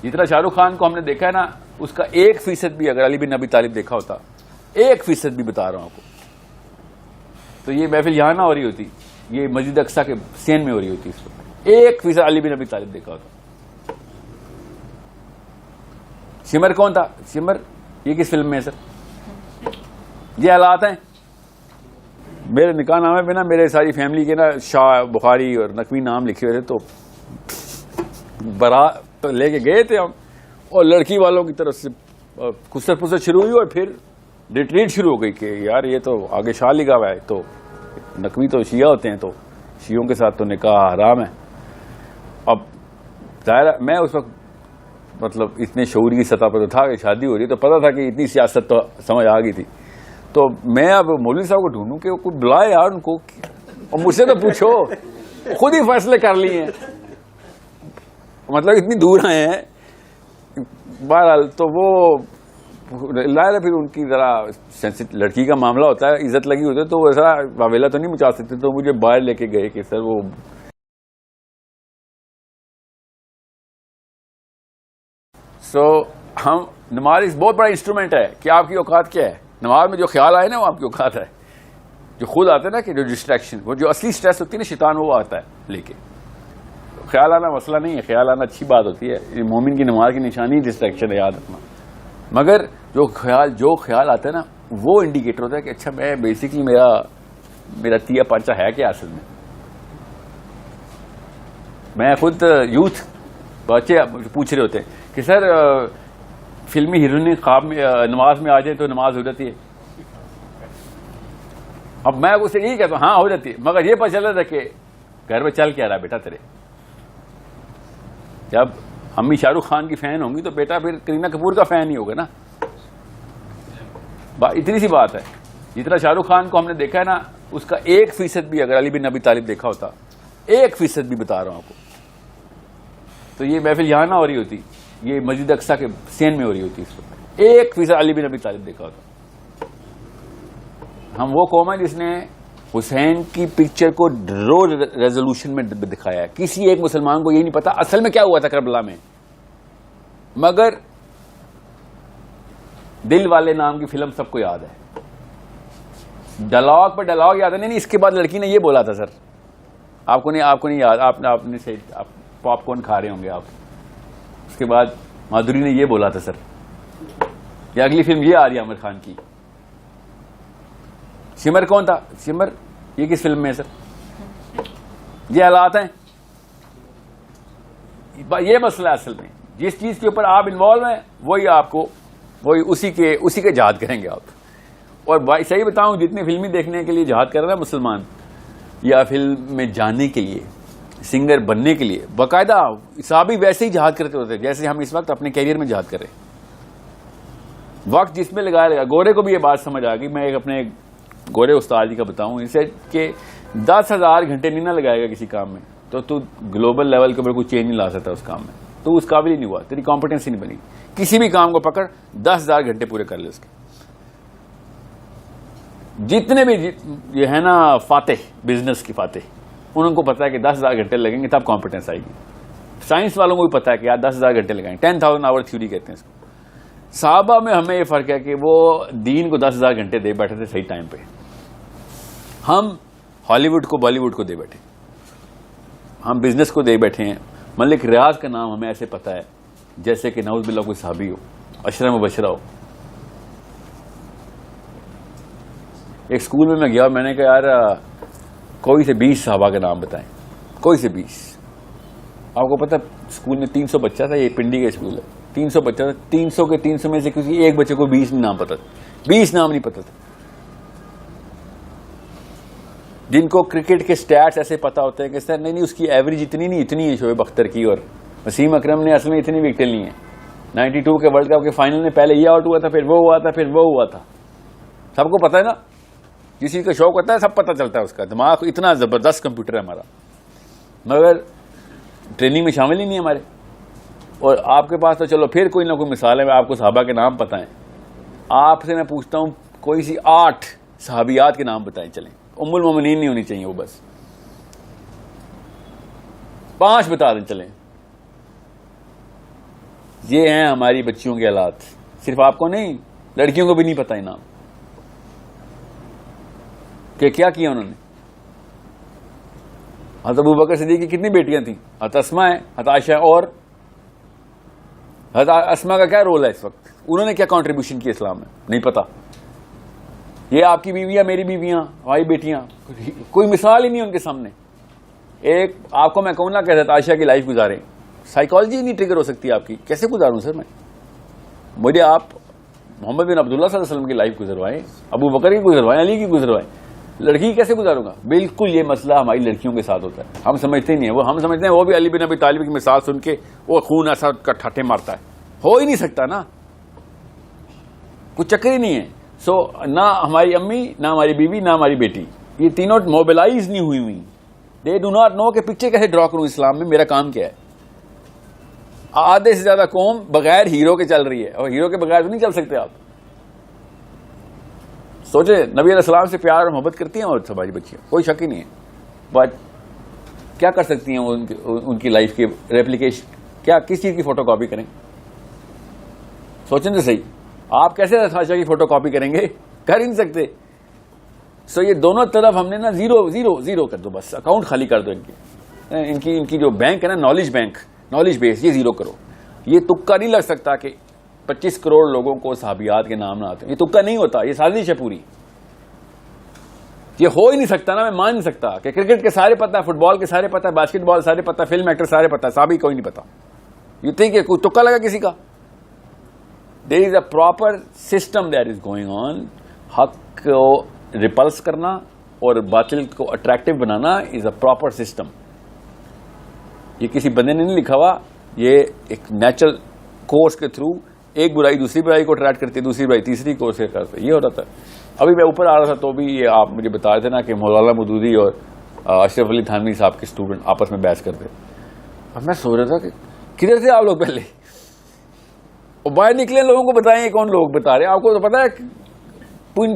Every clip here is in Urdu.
جتنا شاہ رخ خان کو ہم نے دیکھا ہے نا، اس کا 1% بھی اگر علی بن ابی طالب دیکھا ہوتا، 1% بھی بتا رہا ہوں آپ کو، تو یہ محفل یہاں نہ ہو رہی ہوتی، یہ مسجد اقصیٰ کے سین میں ہو رہی ہوتی. اس وقت 1% علی بن ابی طالب دیکھا ہوتا. شمر کون تھا؟ شمر یہ کس فلم میں ہے سر؟ یہ حالات ہیں. میرے نکاح نامے پہ نا میرے ساری فیملی کے نا شاہ، بخاری اور نقوی نام لکھے ہوئے تھے، تو برات لے کے گئے تھے ہم، اور لڑکی والوں کی طرف سے کسر پسر شروع ہوئی، اور پھر ریٹریٹ شروع ہو گئی کہ یار یہ تو آگے شاہ لکھا ہوا ہے، تو نقوی تو شیعہ ہوتے ہیں، تو شیعوں کے ساتھ تو نکاح حرام ہے. اب ظاہر میں اس وقت مطلب اتنے شعور کی سطح پر تو تھا کہ شادی ہو رہی تو پتہ تھا کہ اتنی سیاست تو سمجھ آ گئی تھی. تو میں اب مولوی صاحب کو ڈھونڈوں کہ وہ کوئی بلائے یار ان کو، اور مجھ سے تو پوچھو، خود ہی فیصلے کر لیے ہیں، مطلب اتنی دور آئے ہیں. بہرحال تو وہ لایا، پھر ان کی ذرا لڑکی کا معاملہ ہوتا ہے، عزت لگی ہوتی ہے، تو وہ ایسا واویلا تو نہیں مچا سکتے، تو مجھے باہر لے کے گئے کہ سر وہ ہم نماز بہت بڑا انسٹرومنٹ ہے کہ آپ کی اوقات کیا ہے. نماز میں جو خیال آئے نا وہ آپ کی اوقات ہے، جو خود آتے ہیں نا کہ جو ڈسٹریکشن، وہ جو اصلی سٹریس ہوتی ہے نا شیطان وہ آتا ہے لے کے. خیال آنا مسئلہ نہیں ہے، خیال آنا اچھی بات ہوتی ہے، مومن کی نماز کی نشانی ڈسٹریکشن ہے، یاد رکھنا. مگر جو خیال آتا ہے نا وہ انڈیکیٹر ہوتا ہے کہ اچھا میں بیسکلی میرا تیا پانچا ہے کیا اصل میں. میں خود یوتھ بچے پوچھ رہے ہوتے ہیں کہ سر فلمی ہیروئن خواب میں نماز میں آ جائے تو نماز ہو جاتی ہے. اب میں اسے یہی کہتا ہوں ہاں ہو جاتی ہے، مگر یہ پتہ چلا تھا کہ گھر میں چل کے آ رہا بیٹا تیرے. جب امی شاہ رخ خان کی فین ہوں گی تو بیٹا پھر کرینہ کپور کا فین ہی ہوگا نا. اتنی سی بات ہے. جتنا شاہ رخ خان کو ہم نے دیکھا ہے نا، اس کا 1% بھی اگر علی بن ابی طالب دیکھا ہوتا، 1% بھی بتا رہا ہوں آپ کو، تو یہ محفل یہاں نہ ہو رہی ہوتی، یہ مسجد اقصیٰ کے سین میں ہو رہی ہوتی. اس وقت 1% علی بن ابی طالب دیکھا ہوتا. ہم وہ قوم ہے جس نے حسین کی پکچر کو رو ریزولوشن میں دکھایا ہے. کسی ایک مسلمان کو یہ نہیں پتا اصل میں کیا ہوا تھا کربلا میں، مگر دل والے نام کی فلم سب کو یاد ہے. ڈائلاگ پر ڈائلاگ یاد ہے. نہیں اس کے بعد لڑکی نے یہ بولا تھا سر، آپ کو نہیں یاد، آپ نے پاپ کارن کھا رہے ہوں گے آپ. اس کے بعد مادھوری نے یہ بولا تھا سر. یہ اگلی فلم یہ آ رہی ہے عامر خان کی. شمر کون تھا؟ شمر یہ کس فلم میں ہے سر؟ یہ حالات ہیں. یہ مسئلہ ہے اصل میں. جس چیز کے اوپر آپ انوالو ہیں وہی اسی کے جہاد کریں گے آپ. اور صحیح بتاؤں جتنے فلمی دیکھنے کے لیے جہاد کر رہا ہے مسلمان، یا فلم میں جانے کے لیے، سنگر بننے کے لیے، باقاعدہ صحابی ویسے ہی جہاد کرتے ہوتے جیسے ہم اس وقت اپنے کیریئر میں جہاد کر رہے ہیں. وقت جس میں لگا گورے کو بھی یہ بات سمجھ آ گئی. میں ایک اپنے گورے استاد جی کا بتاؤں اسے کہ 10,000 گھنٹے نہیں نہ لگائے گا کسی کام میں تو گلوبل لیول کے اوپر کوئی چینج نہیں لا سکتا اس کام میں. تو اس قابل ہی نہیں ہوا، تیری کمپٹنسی نہیں بنی. کسی بھی کام کو پکڑ 10,000 گھنٹے پورے کر لے اس کے. جتنے بھی یہ ہے نا فاتح، بزنس کی فاتح، ان کو پتا ہے کہ 10,000 گھنٹے لگیں گے تب کمپٹنس آئے گی. سائنس والوں کو بھی پتا ہے کہ یار 10,000 گھنٹے لگائیں، 10,000 آور تھیوری کہتے ہیں اس کو. صحابہ میں ہمیں یہ فرق ہے کہ وہ دین کو 10,000 گھنٹے دے بیٹھے تھے صحیح ٹائم پہ. ہم ہالی ووڈ کو بالی ووڈ کو دے بیٹھے، ہم بزنس کو دے بیٹھے ہیں. ملک ریاض کا نام ہمیں ایسے پتا ہے جیسے کہ نعوذ باللہ کوئی صحابی ہو، اشرم مبشرہ ہو. ایک سکول میں گیا، میں نے کہا یار کوئی سے 20 صحابہ کا نام بتائیں، کوئی سے 20. آپ کو پتا اسکول میں 300 بچہ تھا، یہ پنڈی کا اسکول ہے، 300 بچہ تھا. 300 کے 300 میں سے کسی ایک بچے کو 20 نام پتا تھا، 20 نام نہیں پتا تھا. جن کو کرکٹ کے سٹیٹس ایسے پتا ہوتے ہیں کہ سر نہیں اس کی ایوریج اتنی نہیں، اتنی ہے شعیب اختر کی، اور وسیم اکرم نے اصل میں اتنی وکٹیں لی ہیں. 92 کے ورلڈ کپ کے فائنل میں پہلے یہ آؤٹ ہوا تھا، پھر وہ ہوا تھا، پھر وہ ہوا تھا. سب کو پتا ہے نا، کسی کا شوق ہوتا ہے سب پتا چلتا ہے. اس کا دماغ اتنا زبردست کمپیوٹر ہے ہمارا، مگر ٹریننگ میں شامل ہی نہیں ہمارے. اور آپ کے پاس تو چلو پھر کوئی نہ کوئی مثال ہے، آپ کو صحابہ کے نام پتہ ہیں. آپ سے میں پوچھتا ہوں کوئی سی 8 صحابیات کے نام بتائیں. چلیں ام المومنین نہیں ہونی چاہیے، وہ بس 5 بتا دیں. چلیں یہ ہیں ہماری بچیوں کے حالات. صرف آپ کو نہیں, لڑکیوں کو بھی نہیں پتا انعام کہ کیا کیا انہوں نے. حضرت ابوبکر صدیق کی کتنی بیٹیاں تھیں؟ حضرت اسماء ہے, حضرت عائشہ, اور حضرت اسماء کا کیا رول ہے اس وقت؟ انہوں نے کیا کنٹریبیوشن کی اسلام میں؟ نہیں پتا. یہ آپ کی بیویاں, میری بیویاں, ہماری بیٹیاں, کوئی مثال ہی نہیں ان کے سامنے. ایک آپ کو میں کہوں نا کہ حضرت عائشہ کی لائف گزاریں, سائیکالوجی نہیں ٹریگر ہو سکتی آپ کی. کیسے گزاروں سر میں؟ مجھے آپ محمد بن عبداللہ صلی اللہ علیہ وسلم کی لائف گزروائیں, ابو بکر کی گزروائیں, علی کی گزروائیں. لڑکی کیسے گزاروں گا؟ بالکل یہ مسئلہ ہماری لڑکیوں کے ساتھ ہوتا ہے. ہم سمجھتے نہیں ہیں, وہ ہم سمجھتے ہیں وہ بھی علی بن ابی طالب کی مثال سن کے وہ خون ایسا ٹھاٹے مارتا ہے. ہو ہی نہیں سکتا نا, کچھ چکر ہی نہیں ہے. سو نہ ہماری امی, نہ ہماری بیوی, نہ ہماری بیٹی, یہ تینوں موبلائز نہیں ہوئی. دے ڈو ناٹ نو کہ پکچر کیسے ڈرا کروں اسلام میں, میرا کام کیا ہے. آدھے سے زیادہ قوم بغیر ہیرو کے چل رہی ہے, اور ہیرو کے بغیر تو نہیں چل سکتے آپ. سوچے نبی علیہ السلام سے پیار اور محبت کرتی ہیں اور ہماری بچیاں, کوئی شک ہی نہیں ہے. بٹ کیا کر سکتی ہیں ان کی لائف کی ریپلیکیشن؟ کیا کس چیز کی فوٹو کاپی کریں؟ سوچیں تو صحیح, آپ کیسے عائشہ کی فوٹو کاپی کریں گے؟ کر ہی نہیں سکتے. سو یہ دونوں طرف ہم نے نا زیرو زیرو زیرو کر دو, بس اکاؤنٹ خالی کر دو. ان کی جو بینک ہے نا, نالج بینک, نالج بیس, یہ زیرو کرو. یہ تکا نہیں لگ سکتا کہ 25 کروڑ لوگوں کو صحابیات کے نام نہ آتے. یہ تکا نہیں ہوتا, یہ سازش ہے پوری. یہ ہو ہی نہیں سکتا نا, میں مان نہیں سکتا کہ کرکٹ کے سارے پتہ ہے, فٹ بال کے سارے پتہ ہے, باسکٹ بال سارے پتہ ہے, فلم ایکٹر سارے پتہ ہے, صحابی کوئی نہیں پتا. یو تھنک کہ کوئی تکا لگا کسی کا؟ There is a proper system that is going on. حق کو ریپلس کرنا اور باطل کو اٹریکٹیو بنانا از اے پراپر سسٹم. یہ کسی بندے نے نہیں لکھا ہوا, یہ ایک نیچرل کورس کے تھرو ایک برائی دوسری برائی کو اٹریکٹ کرتی ہے, دوسری برائی تیسری کو سے کرتے. یہ ہو رہا تھا. ابھی میں اوپر آ رہا تھا تو بھی یہ آپ مجھے بتا رہے تھے نا کہ مولانا مودودی اور اشرف علی تھانوی صاحب کے اسٹوڈنٹ آپس میں بحث کرتے. اب میں سوچ رہا تھا کہ کدھر تھے آپ لوگ پہلے, اور باہر نکلے لوگوں کو بتائیں کون لوگ بتا رہے ہیں. آپ کو تو پتا ہے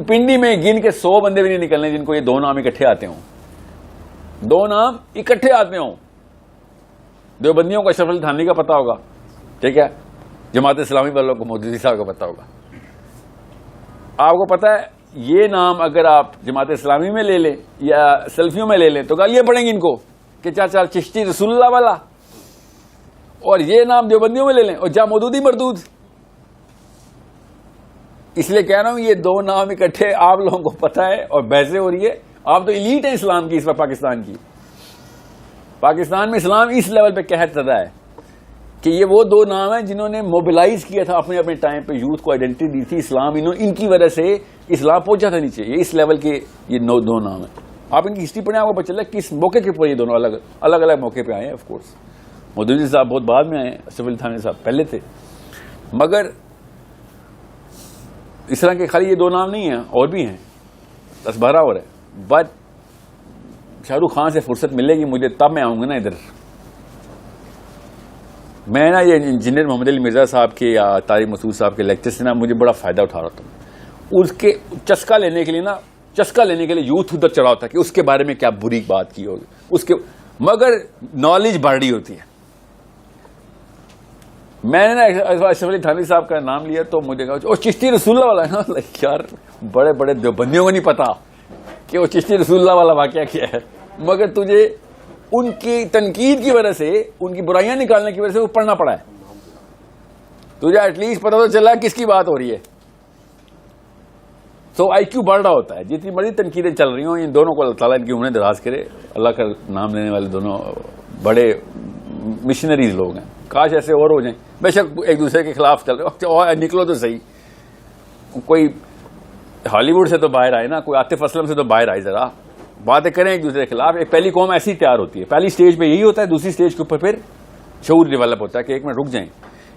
پنڈی میں گن کے 100 بندے بھی نہیں نکلنے جن کو یہ 2 نام اکٹھے آتے ہوں. 2 نام اکٹھے آتے ہوں. دیوبندیوں کو اشرف علی تھانوی کا پتا ہوگا, ٹھیک ہے, جماعت اسلامی والوں کو مودودی صاحب کا پتا ہوگا. آپ کو پتا ہے یہ نام اگر آپ جماعت اسلامی میں لے لیں یا سلفیوں میں لے لیں تو گالیاں پڑیں گی ان کو کہ چاچا چشتی رسول اللہ والا, اور یہ نام دیوبندیوں میں لے لیں اور جا مودودی مردود. اس لیے کہہ رہا ہوں یہ 2 نام اکٹھے آپ لوگوں کو پتا ہے اور بحثیں ہو رہی ہے. آپ تو ایلیٹ ہیں اسلام کی اس وقت پاکستان کی. پاکستان میں اسلام اس لیول پہ قہر زدہ ہے کہ یہ وہ 2 نام ہیں جنہوں نے موبلائز کیا تھا اپنے اپنے ٹائم پہ, یوتھ کو آئیڈینٹی دی تھی اسلام. ان کی وجہ سے اسلام پہنچا تھا نیچے. یہ اس لیول کے یہ 2 نام ہیں. آپ ان کی ہسٹری پڑھیں, آپ کو پتہ چلا کس موقع کے اوپر یہ دونوں الگ الگ موقع پہ آئے ہیں. آف کورس مودودی صاحب بہت بعد میں آئے ہیں, اشرف علی تھانوی صاحب پہلے تھے. مگر اس طرح کے خالی یہ 2 نام نہیں ہیں, اور بھی ہیں 10-12 اور ہے. بٹ شاہ رخ خان سے فرصت ملے گی مجھے تب میں آؤں گا نا ادھر. میں نا یہ انجینئر محمد علی مرزا صاحب کے یا طارق مسعود صاحب کے لیکچر سے نا مجھے بڑا فائدہ اٹھا رہا تھا. اس کے چسکا لینے کے لیے یوتھ ادھر چڑھا ہوتا ہے کہ اس کے بارے میں کیا بری بات کی ہوگی اس کے, مگر نالج بڑھ رہی ہوتی ہے. میں نے نا اشرف علی تھانوی صاحب کا نام لیا تو مجھے کہا چشتی رسول اللہ والا ہے نا. یار بڑے بڑے دیوبندیوں کو نہیں پتا کہ وہ چشتی رسول اللہ والا واقعہ کیا ہے, مگر تجھے ان کی تنقید کی وجہ سے, ان کی برائیاں نکالنے کی وجہ سے وہ پڑھنا پڑا ہے. تجھے ایٹ لیسٹ پتا تو چلا کس کی بات ہو رہی ہے. سو آئی کیو بڑھ رہا ہوتا ہے. جتنی بڑی تنقیدیں چل رہی ہوں ان دونوں کو اللہ تعالیٰ ان کی عمریں دراز کرے. اللہ کا نام لینے والے دونوں بڑے مشنریز لوگ ہیں. کاش ایسے اور ہو جائیں. بے شک ایک دوسرے کے خلاف چل رہے اور نکلو تو صحیح. کوئی ہالی ووڈ سے تو باہر آئے نا, کوئی عاطف اسلم سے تو باہر آئے, ذرا باتیں کریں ایک دوسرے کے خلاف. ایک پہلی قوم ایسی تیار ہوتی ہے, پہلی سٹیج پہ یہی ہوتا ہے, دوسری سٹیج کے اوپر پھر شعور ڈیولپ ہوتا ہے کہ ایک منٹ رک جائیں,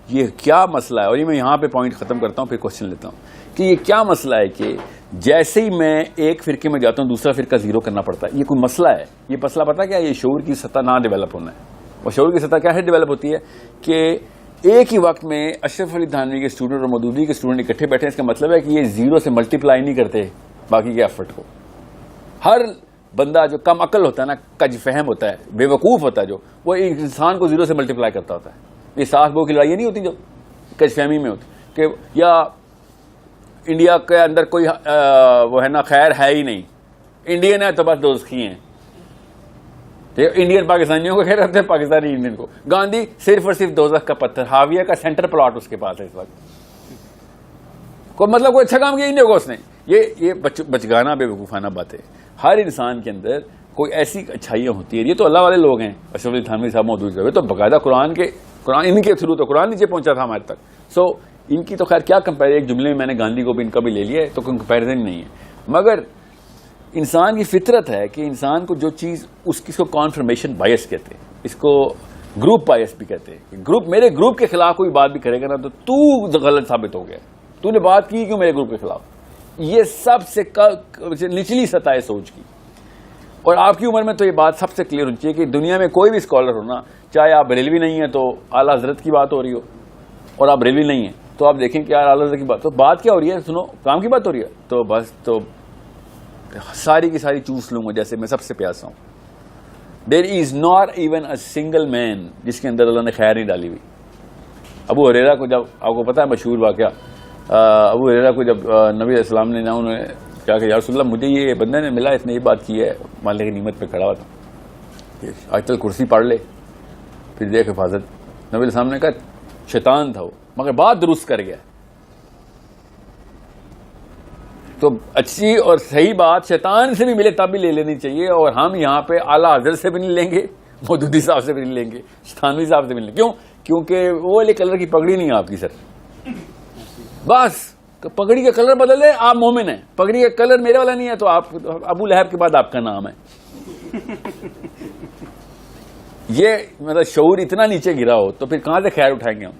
یہ کیا مسئلہ ہے. اور یہ میں یہاں پہ پوائنٹ ختم کرتا ہوں, پھر کوشچن لیتا ہوں کہ یہ کیا مسئلہ ہے کہ جیسے ہی میں ایک فرقے میں جاتا ہوں دوسرا فرقہ زیرو کرنا پڑتا ہے. یہ کوئی مسئلہ ہے. یہ مسئلہ پتا کیا, یہ شعور کی سطح نہ ڈیولپ ہونا ہے. اور شعور کی سطح کیا ہے ڈیولپ ہوتی ہے کہ ایک ہی وقت میں اشرف علی تھانوی کے اسٹوڈنٹ اور مودودی کے اسٹوڈنٹ اکٹھے بیٹھے. اس کا مطلب ہے کہ یہ زیرو سے ملٹیپلائی نہیں کرتے باقی کے ایفرٹ کو. ہر بندہ جو کم عقل ہوتا ہے نا, کج فہم ہوتا ہے, بے وقوف ہوتا ہے, جو وہ ایک انسان کو زیرو سے ملٹیپلائی کرتا ہوتا ہے. یہ ساس بہو کی لڑائیاں نہیں ہوتی جو کش فہمی میں ہوتی کہ یا انڈیا کے اندر کوئی وہ ہے نا خیر ہے ہی نہیں, انڈین ہے تو بس دوزخی ہیں. انڈین پاکستانیوں کو خیر رکھتے ہیں, پاکستانی انڈین کو. گاندھی صرف اور صرف دوزخ کا پتھر, حاویہ کا سینٹر پلاٹ اس کے پاس ہے اس وقت. کوئی مطلب کوئی اچھا کام کیا ہی نہیں ہوگا اس نے. یہ بچگانا بے وقوفانہ بات ہے. ہر انسان کے اندر کوئی ایسی اچھائیاں ہوتی ہیں. یہ تو اللہ والے لوگ ہیں, اشرف علی تھانوی صاحب موجود ہے, تو باقاعدہ قرآن ان کے تھرو تو قرآن نیچے پہنچا تھا ہمارے تک. سو ان کی تو خیر کیا کمپیئر, ایک جملے میں میں نے گاندھی کو بھی ان کا بھی لے لیا ہے, تو کوئی کمپیریزن نہیں ہے. مگر انسان کی فطرت ہے کہ انسان کو جو چیز اس کو کانفرمیشن بائس کہتے ہیں, اس کو گروپ بائس بھی کہتے ہیں. میرے گروپ کے خلاف کوئی بات بھی کرے گا نا تو غلط ثابت ہو گیا, تو نے بات کی کیوں میرے گروپ کے خلاف. یہ سب سے نچلی سطح ہے سوچ کی. اور آپ کی عمر میں تو یہ بات سب سے کلیئر ہونی چاہیے کہ دنیا میں کوئی بھی اسکالر ہونا, چاہے آپ بریلوی نہیں ہیں تو اعلیٰ حضرت کی بات ہو رہی ہو, اور آپ بریلوی نہیں ہیں تو آپ دیکھیں کہ یار اعلیٰ حضرت کی بات, تو بات کیا ہو رہی ہے, سنو کام کی بات ہو رہی ہے, تو بس تو ساری کی ساری چوس لوں گا جیسے میں سب سے پیاسا ہوں. There is not even a single man جس کے اندر اللہ نے خیر نہیں ڈالی ہوئی. ابو ہریرہ کو جب, آپ کو پتا ہے مشہور واقعہ, ابو ہریرہ کو جب نبی علیہ السلام نے انہوں نے کہا کہ یا رسول اللہ مجھے یہ بندے نے ملا, اس نے یہ بات کی ہے, مالک کی نعمت پہ کھڑا ہوا تھا, آج تل کرسی پڑھ لے پھر دیکھ حفاظت. نبی علیہ السلام نے کہا شیطان تھا وہ, مگر بات درست کر گیا. تو اچھی اور صحیح بات شیطان سے بھی ملے تب بھی لے لینی چاہیے. اور ہم یہاں پہ اعلیٰ حضرت سے بھی نہیں لیں گے, مودودی صاحب سے بھی نہیں لیں گے, تھانوی صاحب سے بھی نہیں. کیوں؟ کیونکہ وہ والے کلر کی پگڑی نہیں ہے آپ کی سر. بس پگڑی کا کلر بدل ہے, آپ مومن ہیں. پگڑی کا کلر میرے والا نہیں ہے تو آپ ابو لہب کے بعد آپ کا نام ہے. یہ مطلب شعور اتنا نیچے گرا ہو تو پھر کہاں سے خیر اٹھائیں گے ہم.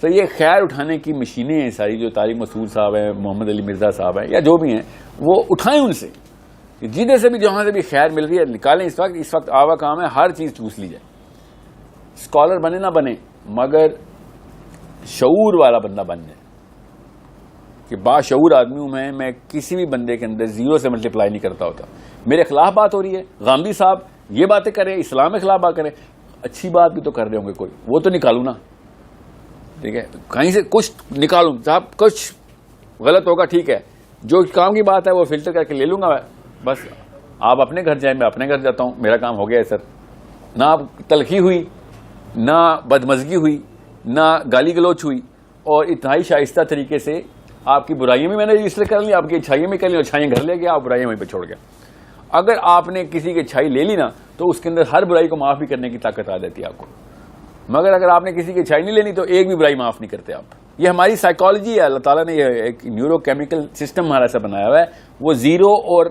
تو یہ خیر اٹھانے کی مشینیں ہیں ساری, جو طارق مسعود صاحب ہیں, محمد علی مرزا صاحب ہیں, یا جو بھی ہیں, وہ اٹھائیں ان سے, جدھر سے بھی جہاں سے بھی خیر مل رہی ہے نکالیں. اس وقت آوا کام ہے ہر چیز چوس لی جائے. اسکالر بنے نہ بنے مگر شعور والا بندہ بن جائے کہ باشعور آدمی ہوں میں کسی بھی بندے کے اندر زیرو سے ملٹیپلائی نہیں کرتا ہوتا. میرے خلاف بات ہو رہی ہے, غامدی صاحب یہ باتیں کریں, اسلام کے خلاف بات کریں, اچھی بات بھی تو کر رہے ہوں گے کوئی, وہ تو نکالوں نا. ٹھیک ہے, کہیں سے کچھ نکالوں, صاحب کچھ غلط ہوگا ٹھیک ہے, جو کام کی بات ہے وہ فلٹر کر کے لے لوں گا. بس آپ اپنے گھر جائیں, میں اپنے گھر جاتا ہوں, میرا کام ہو گیا ہے سر. نہ تلخی ہوئی, نہ بدمزگی ہوئی, نہ گالی گلوچ ہوئی, اور انتہائی شائستہ طریقے سے آپ کی برائیاں بھی میں نے رجسٹر کر لی, آپ کی اچھائیاں بھی کر لی, اچھائیاں گھر لے گیا, آپ برائیاں وہیں پہ چھوڑ گیا. اگر آپ نے کسی کی اچھائی لے لی نا تو اس کے اندر ہر برائی کو معاف بھی کرنے کی طاقت آ جاتی ہے آپ کو. مگر اگر آپ نے کسی کی اچھائی نہیں لینی تو ایک بھی برائی معاف نہیں کرتے آپ. یہ ہماری سائیکالوجی ہے, اللہ تعالیٰ نے یہ ایک نیورو کیمیکل سسٹم ہمارا ایسا بنایا ہوا ہے. وہ زیرو اور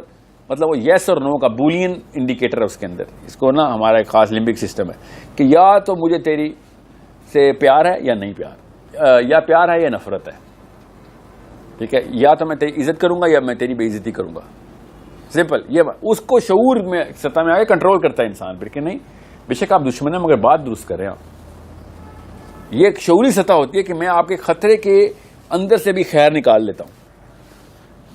مطلب وہ یس اور نو کا بولین انڈیکیٹر ہے اس کے اندر. اس کو نا ہمارا ایک خاص لمبک سسٹم ہے کہ یا تو مجھے تیری سے پیار ہے یا نہیں پیار, یا پیار ہے یا نفرت ہے. ٹھیک ہے, یا تو میں تیری عزت کروں گا یا میں تیری بے عزتی کروں گا. سمپل. یہ اس کو شعور میں سطح میں آگے کنٹرول کرتا ہے انسان پھر کہ نہیں بے شک آپ دشمن ہیں مگر بات درست کریں آپ. یہ ایک شعوری سطح ہوتی ہے کہ میں آپ کے خطرے کے اندر سے بھی خیر نکال لیتا ہوں.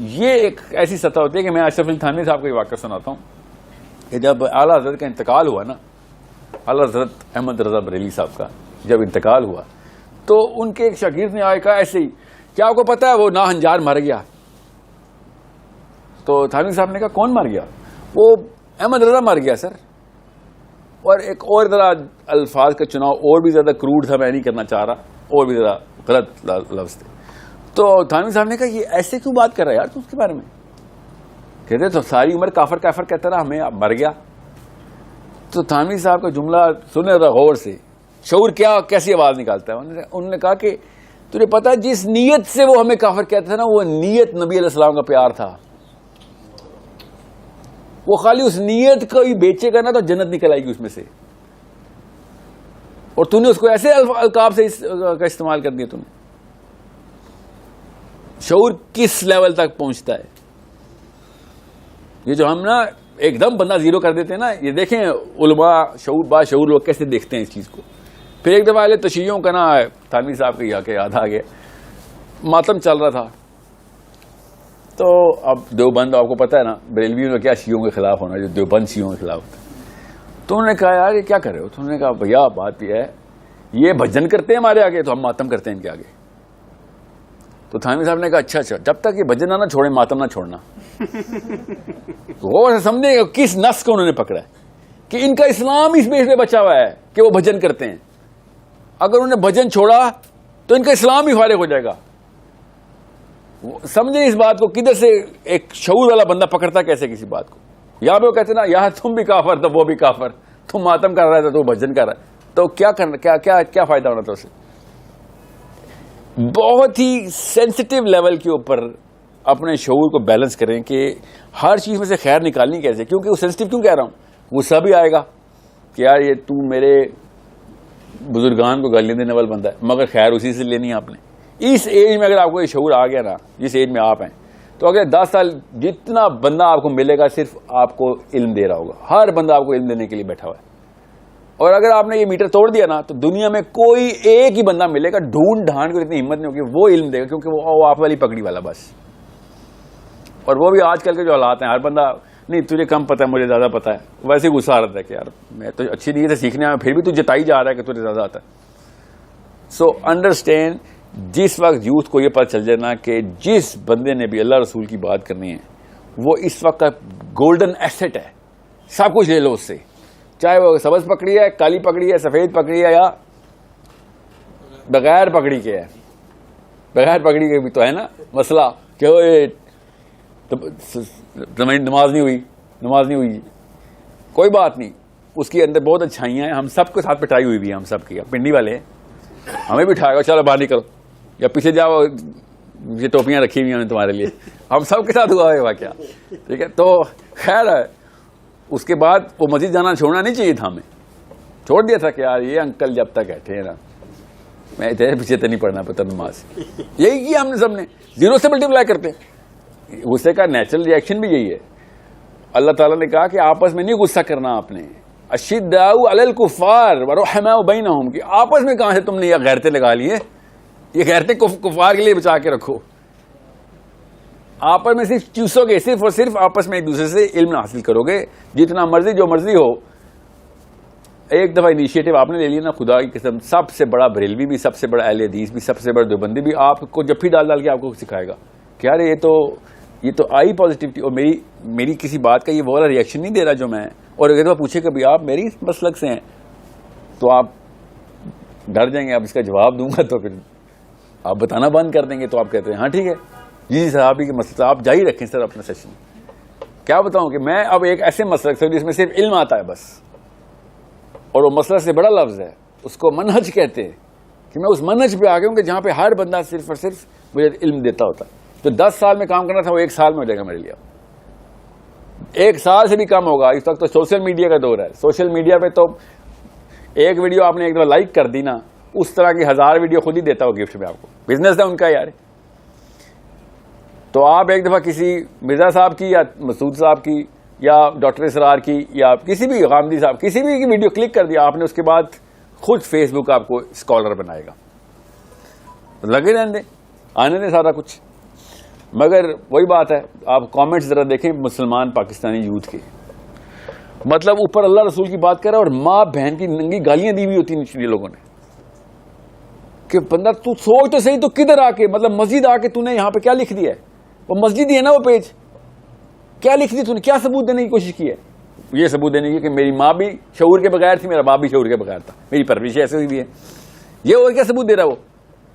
یہ ایک ایسی سطح ہوتی ہے کہ میں اشرف علی تھانوی صاحب کا یہ واقعہ سناتا ہوں کہ جب اعلیٰ حضرت کا انتقال ہوا نا, اعلیٰ حضرت احمد رضا بریلوی صاحب کا جب انتقال ہوا تو ان کے ایک شاگرد نے آئے کہا ایسے ہی, کیا آپ کو پتا ہے وہ ناہنجار مر گیا. تو تھانوی صاحب نے کہا کون مر گیا؟ وہ احمد رضا مر گیا سر. اور ایک اور ذرا الفاظ کا چناؤ اور بھی زیادہ کروڈ تھا, میں نہیں کرنا چاہ رہا, اور بھی زیادہ غلط لفظ تھے. تو تھانوی صاحب نے کہا یہ ایسے کیوں بات کر رہا ہے یار تو اس کے بارے میں؟ کہتے تو ساری عمر کافر کافر کہتا رہا, ہمیں مر گیا. تو تھانوی صاحب کا جملہ سنے ذرا غور سے, شعور کیا کیسی آواز نکالتا ہے. انہوں نے کہا کہ تجھے پتا جس نیت سے وہ ہمیں کافر کہتا تھا نا, وہ نیت نبی علیہ السلام کا پیار تھا. وہ خالی اس نیت کو ہی بیچے گا نا تو جنت نکل آئے گی اس میں سے. اور تو نے اس کو ایسے القاب سے کا استعمال کر دیا. تم نے شعور کس لیول تک پہنچتا ہے. یہ جو ہم نا ایک دم بندہ زیرو کر دیتے ہیں نا, یہ دیکھیں علماء شعور با شعور لوگ کیسے دیکھتے ہیں اس چیز کو. پھر ایک دفعہ تشیعوں کا نا تھانوی صاحب کے یاد آ گیا, ماتم چل رہا تھا. تو اب دیوبند آپ کو پتا ہے نا بریلویوں نے کیا شیعوں کے خلاف ہونا, جو دیوبند شیعوں کے خلاف ہوتا ہے. تو انہوں نے کہا یار یہ کیا کر رہے ہو؟ تو انہوں نے کہا بھیا بات یہ ہے, یہ بھجن کرتے ہیں ہمارے آگے تو ہم ماتم کرتے ہیں ان کے آگے. تو تھانوی صاحب نے کہا اچھا جب تک یہ بھجن نہ چھوڑے ماتم نہ چھوڑنا. وہ سمجھے کس نس کو انہوں نے پکڑا ہے کہ ان کا اسلام اس بیس پہ بچا ہوا ہے کہ وہ بھجن کرتے ہیں. اگر انہوں نے بھجن چھوڑا تو ان کا اسلام ہی فارغ ہو جائے گا. سمجھیں اس بات کو, کدھر سے ایک شعور والا بندہ پکڑتا کیسے کسی بات کو. یہاں پہ وہ کہتے نا یہاں تم بھی کافر تو وہ بھی کافر, تم ماتم کر رہا تھا تو وہ بھجن کر رہا ہے, تو کیا کرنا, کیا فائدہ ہونا تھا اسے. بہت ہی سینسٹیو لیول کے اوپر اپنے شعور کو بیلنس کریں کہ ہر چیز میں سے خیر نکالنی کیسے. کیونکہ وہ سینسٹیو کیوں کہہ رہا ہوں, غصہ بھی آئے گا کہ یار یہ تو میرے بزرگان کو گالیاں دینے والا بندہ ہے, مگر خیر اسی سے لینی ہے آپ نے. اس ایج میں اگر آپ کو یہ شعور آ گیا نا, جس ایج میں آپ ہیں, تو اگر 10 سال جتنا بندہ آپ کو ملے گا صرف آپ کو علم دے رہا ہوگا. ہر بندہ آپ کو علم دینے کے لیے بیٹھا ہوا ہے. اور اگر آپ نے یہ میٹر توڑ دیا نا تو دنیا میں کوئی ایک ہی بندہ ملے گا ڈھونڈ ڈھانڈ کو اتنی ہمت نہیں ہوگی, وہ علم دے گا, کیونکہ وہ آپ والی پگڑی والا بس. اور وہ بھی آج کل کے جو حالات ہیں, ہر بندہ نہیں تجھے کم پتہ ہے مجھے زیادہ پتہ ہے, ویسے غصہ آ رہا ہے کہ یار میں تو اچھی نیت سے سیکھنے آیا پھر بھی تو جتائی جا رہا ہے کہ تجھے زیادہ آتا ہے. سو انڈرسٹینڈ, جس وقت یوتھ کو یہ پتہ چل جائے نا کہ جس بندے نے بھی اللہ رسول کی بات کرنی ہے وہ اس وقت کا گولڈن ایسٹ ہے, سب کچھ لے لو اس سے, چاہے وہ سبز پکڑی ہے, کالی پکڑی ہے, سفید پکڑی ہے, یا بغیر پکڑی کے ہے. بغیر پکڑی کے بھی تو ہے نا مسئلہ کہ وہ نماز نہیں ہوئی, کوئی بات نہیں, اس کے اندر بہت اچھائیاں ہیں. ہم سب کے ساتھ پٹائی ہوئی بھی ہے, ہم سب کی پنڈی والے ہیں, ہمیں بھی اٹھائے گا چلو باہر نکلو, یا پیچھے جاؤ یہ ٹوپیاں رکھی ہوئی ہیں تمہارے لیے. ہم سب کے ساتھ ہوا ہے واقعہ, ٹھیک ہے. تو خیر ہے, اس کے بعد وہ مسجد جانا چھوڑنا نہیں چاہیے تھا, ہمیں چھوڑ دیا تھا کہ یار یہ انکل جب تک بیٹھے ہیں نا میں تیرے پیچھے تو نہیں پڑھنا پتا نماز. یہی کیا ہم نے سب نے, 0 سے ملٹیپلائی کرتے. غصے کا نیچرل ریئیکشن بھی یہی ہے. اللہ تعالیٰ نے کہا کہ آپس میں نہیں غصہ کرنا آپ نے, اشداء علی الکفار ورحماء بینہم, کہ آپس میں کہاں سے تم نے یہ غیرتیں لگا لی ہیں, یہ غیرتیں کفار کے لیے بچا کے رکھو. آپس میں صرف چوسو گے, صرف اور صرف آپس میں ایک دوسرے سے علم حاصل کرو گے, جتنا مرضی جو مرضی ہو. ایک دفعہ انیشیٹو آپ نے لے لیا نا, خدا کی قسم سب سے بڑا بریلوی بھی, سب سے بڑا اہل حدیث بھی, سب سے بڑا دیوبندی بھی آپ کو جفی ڈال کے آپ کو سکھائے گا کہ یار یہ تو آئی پازیٹیوٹی. اور میری کسی بات کا یہ وہ والا ریئیکشن نہیں دے رہا جو میں, اور اگر دفعہ پوچھے کہ آپ میری مسلک سے ہیں تو آپ ڈر جائیں گے. اب اس کا جواب دوں گا تو پھر آپ بتانا بند کر دیں گے. تو آپ کہتے ہیں ہاں ٹھیک ہے جی صاحب کے مسئلہ آپ جاری رکھیں سر اپنا سیشن. کیا بتاؤں کہ میں اب ایک ایسے مسلک سے جس میں صرف علم آتا ہے بس, اور وہ مسئلہ سے بڑا لفظ ہے, اس کو منہج کہتے ہیں, کہ میں اس منہج پہ آ گیا ہوں کہ جہاں پہ ہر بندہ صرف اور صرف مجھے علم دیتا ہوتا ہے. جو 10 سال میں کام کرنا تھا وہ 1 سال میں ہو جائے گا میرے لیے, 1 سال سے بھی کم ہوگا. اس وقت تو سوشل میڈیا کا دور ہے. سوشل میڈیا پہ تو ایک ویڈیو آپ نے ایک دفعہ لائک کر دی نا, اس طرح کی 1000 ویڈیو خود ہی دیتا ہو گفٹ میں آپ کو. بزنس ہے ان کا یار. تو آپ ایک دفعہ کسی مرزا صاحب کی یا مسعود صاحب کی یا ڈاکٹر اسرار کی یا کسی بھی غامدی صاحب کسی بھی کی ویڈیو کلک کر دیا آپ نے, اس کے بعد خود فیس بک آپ کو اسکالر بنائے گا. لگے رہنے دیں, آنے دیں سارا کچھ. مگر وہی بات ہے, آپ کامنٹس ذرا دیکھیں مسلمان پاکستانی یوتھ کے, مطلب اوپر اللہ رسول کی بات کر رہا ہے اور ماں بہن کی ننگی گالیاں دی ہوئی ہوتی ہیں لوگوں نے, کہ بندہ تو سوچ تو صحیح, تو کدھر آ کے مطلب مسجد آ کے تو نے یہاں پہ کیا لکھ دیا ہے, وہ مسجد ہی ہے نا وہ پیج, کیا لکھ دی تو نے, کیا ثبوت دینے کی کوشش کی ہے. یہ ثبوت دینے کی کہ میری ماں بھی شعور کے بغیر تھی, میرا باپ بھی شعور کے بغیر تھا, میری پرورش ایسے ہوئی بھی ہے. یہ اور کیا ثبوت دے رہا ہے وہ,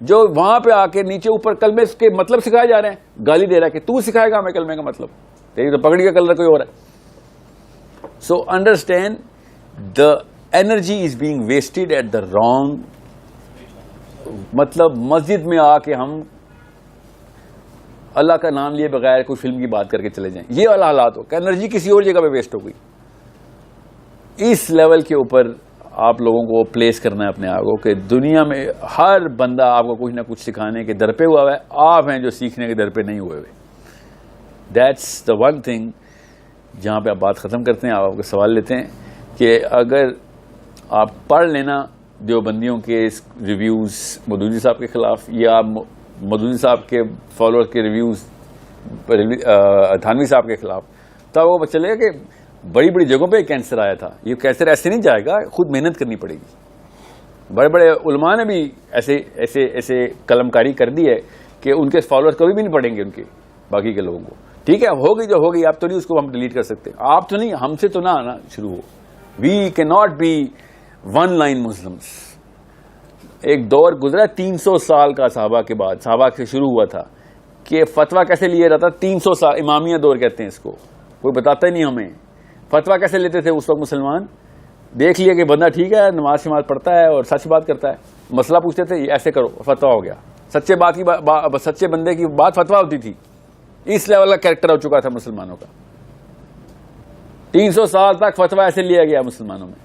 جو وہاں پہ آ کے نیچے اوپر کلمے کے مطلب سکھائے جا رہے ہیں, گالی دے رہا ہے کہ تو سکھائے گا ہمیں کلمے کا مطلب, تیری تو پگڑی کا کلر کوئی اور ہے. So understand the energy is being wasted at the wrong. مطلب مسجد میں آ کے ہم اللہ کا نام لیے بغیر کوئی فلم کی بات کر کے چلے جائیں, یہ والا حالات ہو کہ انرجی کسی اور جگہ پہ ویسٹ ہو گئی. اس لیول کے اوپر آپ لوگوں کو پلیس کرنا ہے اپنے آپ کو کہ دنیا میں ہر بندہ آپ کو کچھ نہ کچھ سکھانے کے در پہ ہوا ہے, آپ ہیں جو سیکھنے کے در پہ نہیں ہوئے ہوئے. دیٹس دا ون تھنگ جہاں پہ آپ بات ختم کرتے ہیں. آپ کے سوال لیتے ہیں کہ اگر آپ پڑھ لینا دیوبندیوں کے ریویوز مودودی صاحب کے خلاف یا مودودی صاحب کے فالوور کے ریویوز تھانوی صاحب کے خلاف, تو آپ کو پتہ چلے گا کہ بڑی بڑی جگہوں پہ کینسر آیا تھا. یہ کینسر ایسے نہیں جائے گا, خود محنت کرنی پڑے گی. بڑے بڑے علماء نے بھی ایسے قلم کاری کر دی ہے کہ ان کے فالوورز کبھی بھی نہیں پڑھیں گے ان کے باقی کے لوگوں کو. ٹھیک ہے, ہوگی جو ہوگی, آپ تو نہیں اس کو ہم ڈیلیٹ کر سکتے, آپ تو نہیں, ہم سے تو نہ آنا شروع ہو. We can not be one line Muslims. ایک دور گزرا 300 سال کا صحابہ کے بعد, صحابہ سے شروع ہوا تھا کہ فتویٰ کیسے لیا جاتا. 300 سال, امامیہ دور کہتے ہیں اس کو, کوئی بتاتا ہی نہیں ہمیں. فتویٰ کیسے لیتے تھے اس وقت مسلمان؟ دیکھ لیا کہ بندہ ٹھیک ہے, نماز شماز پڑھتا ہے اور سچ بات کرتا ہے, مسئلہ پوچھتے تھے, ایسے کرو, فتویٰ ہو گیا. سچے بندے کی بات فتویٰ ہوتی تھی. اس لیول کا کریکٹر ہو چکا تھا مسلمانوں کا. 300 سال تک فتویٰ ایسے لیا گیا مسلمانوں میں.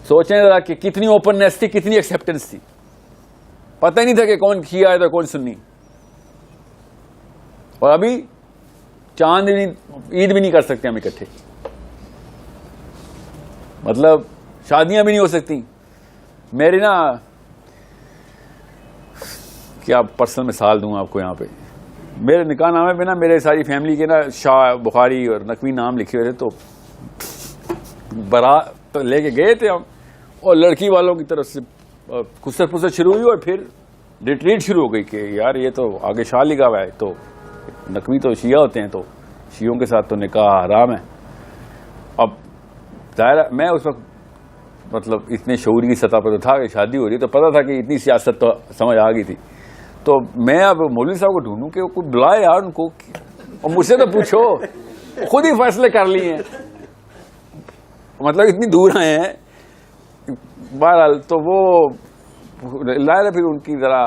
سوچیں ذرا کہ کتنی اوپننیس تھی, کتنی ایکسیپٹنس تھی. پتہ ہی نہیں تھا کہ کون شیعہ ہے تو کون سنی. اور ابھی چاند عید بھی نہیں کر سکتے ہم اکٹھے, مطلب شادیاں بھی نہیں ہو سکتی. میری نا کیا پرسنل مثال دوں آپ کو یہاں پہ, میرے نکاح نامے پہ نا میرے ساری فیملی کے نا شاہ, بخاری اور نقوی نام لکھے ہوئے تھے. تو برات لے کے گئے تھے ہم, اور لڑکی والوں کی طرف سے خسر پسر شروع ہوئی اور پھر ریٹریٹ شروع ہو گئی کہ یار یہ تو آگے شاہ لکھا ہوا ہے, تو نقوی تو شیعہ ہوتے ہیں, تو شیعوں کے ساتھ تو نکاح حرام ہے. اب ظاہر میں اس وقت مطلب اتنے شعور کی سطح پر تھا کہ شادی ہو رہی, تو پتہ تھا کہ اتنی سیاست تو سمجھ آ گئی تھی. تو میں اب مولوی صاحب کو ڈھونڈوں کہ کوئی بلائے یار ان کو, اور مجھ سے تو پوچھو, خود ہی فیصلے کر لیے ہیں, مطلب اتنی دور آئے ہیں. بہرحال تو وہ لایا, پھر ان کی ذرا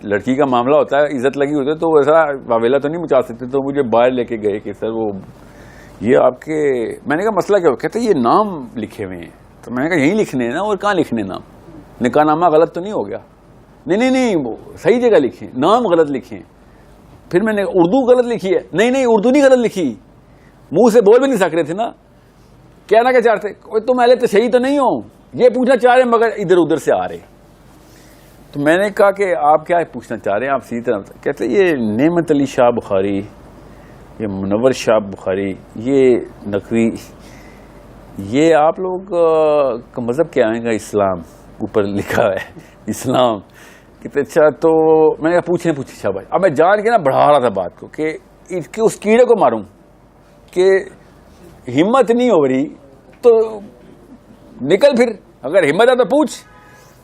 لڑکی کا معاملہ ہوتا ہے, عزت لگی ہوتی ہے, تو وہ ذرا واویلا تو نہیں مچا سکتے. تو مجھے باہر لے کے گئے کہ سر وہ یہ آپ کے, میں نے کہا مسئلہ کیا ہو, کہتے یہ نام لکھے ہوئے ہیں. تو میں نے کہا یہیں لکھنے ہیں نا, اور کہاں لکھنے نام, نکاح نامہ غلط تو نہیں ہو گیا؟ نہیں وہ صحیح جگہ لکھیں, نام غلط لکھیں. پھر میں نے اردو غلط لکھی ہے. نہیں اردو نہیں غلط لکھی, منہ سے بول بھی نہیں سک رہے تھے نا, کہنا کیا چاہتے تم اہل تشیع تو نہیں ہو, یہ پوچھنا چاہ رہے مگر ادھر ادھر سے آ رہے. تو میں نے کہا کہ آپ کیا پوچھنا چاہ رہے ہیں, آپ سیدھی طرح. کہتے یہ نعمت علی شاہ بخاری, یہ منور شاہ بخاری, یہ نقوی, یہ آپ لوگ کا مذہب کیا آئے گا؟ اسلام اوپر لکھا ہے اسلام. کہتے اچھا, تو میں نے پوچھیں شاہ بھائی. اب میں جان کے نا بڑھا رہا تھا بات کو کہ اس کیڑے کو ماروں, کہ ہمت نہیں ہو رہی تو نکل, پھر اگر ہمت ہے تو پوچھ.